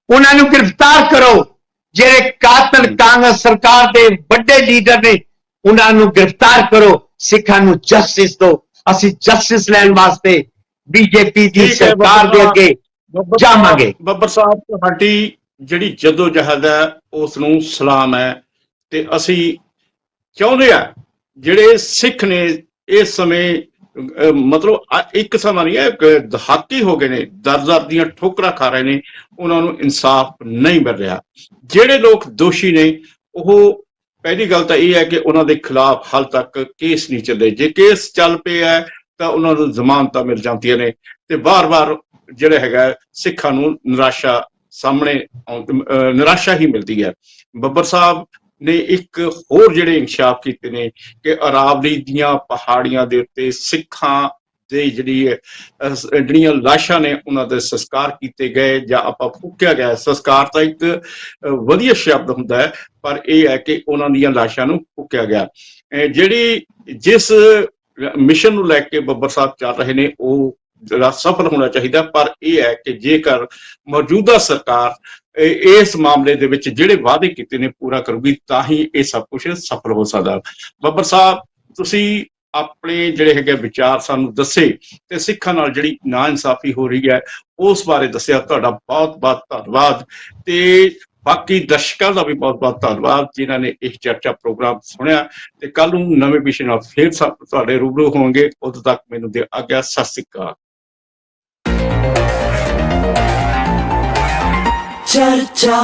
ਉਹਨਾਂ ਨੂੰ ਗ੍ਰਿਫਤਾਰ ਕਰੋ, ਜਿਹੜੇ ਕਾਤਲ ਕਾਂਗਰਸ ਸਰਕਾਰ ਦੇ ਵੱਡੇ ਲੀਡਰ ਨੇ ਉਹਨਾਂ ਨੂੰ ਗ੍ਰਿਫਤਾਰ ਕਰੋ। ਸਿੱਖਾਂ ਨੂੰ ਜਸਟਿਸ ਦਿਓ। ਅਸੀਂ ਜਸਟਿਸ ਲੈਣ ਵਾਸਤੇ ਬੀਜੇਪੀ ਦੀ ਸਰਕਾਰ ਦੇ ਅੱਗੇ ਜਾਵਾਂਗੇ। ਬੱਬਰ ਸਾਹਿਬ, ਤੁਹਾਡੀ ਜਿਹੜੀ ਜਦੋਜਹਿਦ ਹੈ ਉਸ ਨੂੰ ਸਲਾਮ ਹੈ ਤੇ ਅਸੀਂ ਚਾਹੁੰਦੇ ਆ ਜਿਹੜੇ ਸਿੱਖ ਨੇ ਇਸ ਸਮੇਂ ਮਤਲਬ ਇੱਕ ਸਮਾਂ ਨਹੀਂ ਹੈ, ਦਹਾਕੇ ਹੋ ਗਏ ਨੇ, ਦਰ ਦੀਆਂ ਠੋਕਰਾਂ ਖਾ ਰਹੇ ਨੇ, ਉਹਨਾਂ ਨੂੰ ਇਨਸਾਫ ਨਹੀਂ ਮਿਲ ਰਿਹਾ। ਜਿਹੜੇ ਲੋਕ ਦੋਸ਼ੀ ਨੇ ਉਹ, ਪਹਿਲੀ ਗੱਲ ਤਾਂ ਇਹ ਹੈ ਕਿ ਉਹਨਾਂ ਦੇ ਖਿਲਾਫ ਹਾਲ ਤੱਕ ਕੇਸ ਨਹੀਂ ਚੱਲੇ। ਜੇ ਕੇਸ ਚੱਲ ਪਏ ਹੈ ਤਾਂ ਉਹਨਾਂ ਨੂੰ ਜ਼ਮਾਨਤਾਂ ਮਿਲ ਜਾਂਦੀਆਂ ਨੇ ਤੇ ਵਾਰ-ਵਾਰ ਜਿਹੜਾ ਹੈਗਾ ਸਿੱਖਾਂ ਨੂੰ ਨਿਰਾਸ਼ਾ ਹੀ ਮਿਲਦੀ ਹੈ। ਬੱਬਰ ਸਾਹਿਬ ਨੇ ਇੱਕ ਹੋਰ ਜਿਹੜੇ ਇਨਕਸ਼ਾਫ ਕੀਤੇ ਨੇ ਕਿ ਅਰਾਵਲੀ ਦੀਆਂ ਪਹਾੜੀਆਂ ਦੇ ਉੱਤੇ ਸਿੱਖਾਂ ਦੇ ਜਿਹੜੀਆਂ ਲਾਸ਼ਾਂ ਨੇ ਉਹਨਾਂ ਦੇ ਸੰਸਕਾਰ ਕੀਤੇ ਗਏ ਜਾਂ ਆਪਾਂ ਫੂਕਿਆ ਗਿਆ। ਸੰਸਕਾਰ ਤਾਂ ਇੱਕ ਵਧੀਆ ਸ਼ਬਦ ਹੁੰਦਾ ਹੈ, ਪਰ ਇਹ ਹੈ ਕਿ ਉਹਨਾਂ ਦੀਆਂ ਲਾਸ਼ਾਂ ਨੂੰ ਫੂਕਿਆ ਗਿਆ। ਜਿਸ ਮਿਸ਼ਨ ਨੂੰ ਲੈ ਕੇ ਬੱਬਰ ਸਾਹਿਬ ਚੱਲ ਰਹੇ ਨੇ ਉਹ ਸਫਲ ਹੋਣਾ ਚਾਹੀਦਾ, ਪਰ ਇਹ ਹੈ ਕਿ ਜੇਕਰ ਮੌਜੂਦਾ ਸਰਕਾਰ ਇਸ ਮਾਮਲੇ ਦੇ ਵਿੱਚ ਜਿਹੜੇ ਵਾਅਦੇ ਕੀਤੇ ਨੇ ਪੂਰਾ ਕਰੂਗੀ ਤਾਂ ਹੀ ਇਹ ਸਭ ਕੁਝ ਸਫਲ ਹੋ ਸਕਦਾ। ਬੱਬਰ ਸਾਹਿਬ, ਤੁਸੀਂ ਆਪਣੇ ਜਿਹੜੇ ਹੈਗੇ ਵਿਚਾਰ ਸਾਨੂੰ ਦੱਸੇ ਤੇ ਸਿੱਖਾਂ ਨਾਲ ਜਿਹੜੀ ਨਾ ਇਨਸਾਫੀ ਹੋ ਰਹੀ ਹੈ ਉਸ ਬਾਰੇ ਦੱਸਿਆ। ਤੁਹਾਡਾ ਬਹੁਤ ਬਹੁਤ ਧੰਨਵਾਦ ਤੇ ਬਾਕੀ ਦਰਸ਼ਕਾਂ ਦਾ ਵੀ ਬਹੁਤ ਬਹੁਤ ਧੰਨਵਾਦ ਜਿਨ੍ਹਾਂ ਨੇ ਇਹ ਚਰਚਾ ਪ੍ਰੋਗਰਾਮ ਸੁਣਿਆ। ਤੇ ਕੱਲ ਨੂੰ ਨਵੇਂ ਵਿਸ਼ੇ ਨਾਲ ਫਿਰ ਤੁਹਾਡੇ ਰੂਬਰੂ ਹੋਣਗੇ। ਉਦੋਂ ਤੱਕ ਮੈਨੂੰ ਦੇ ਆਗਿਆ। ਸਤਿ ਸ੍ਰੀ ਅਕਾਲ। Cha-cha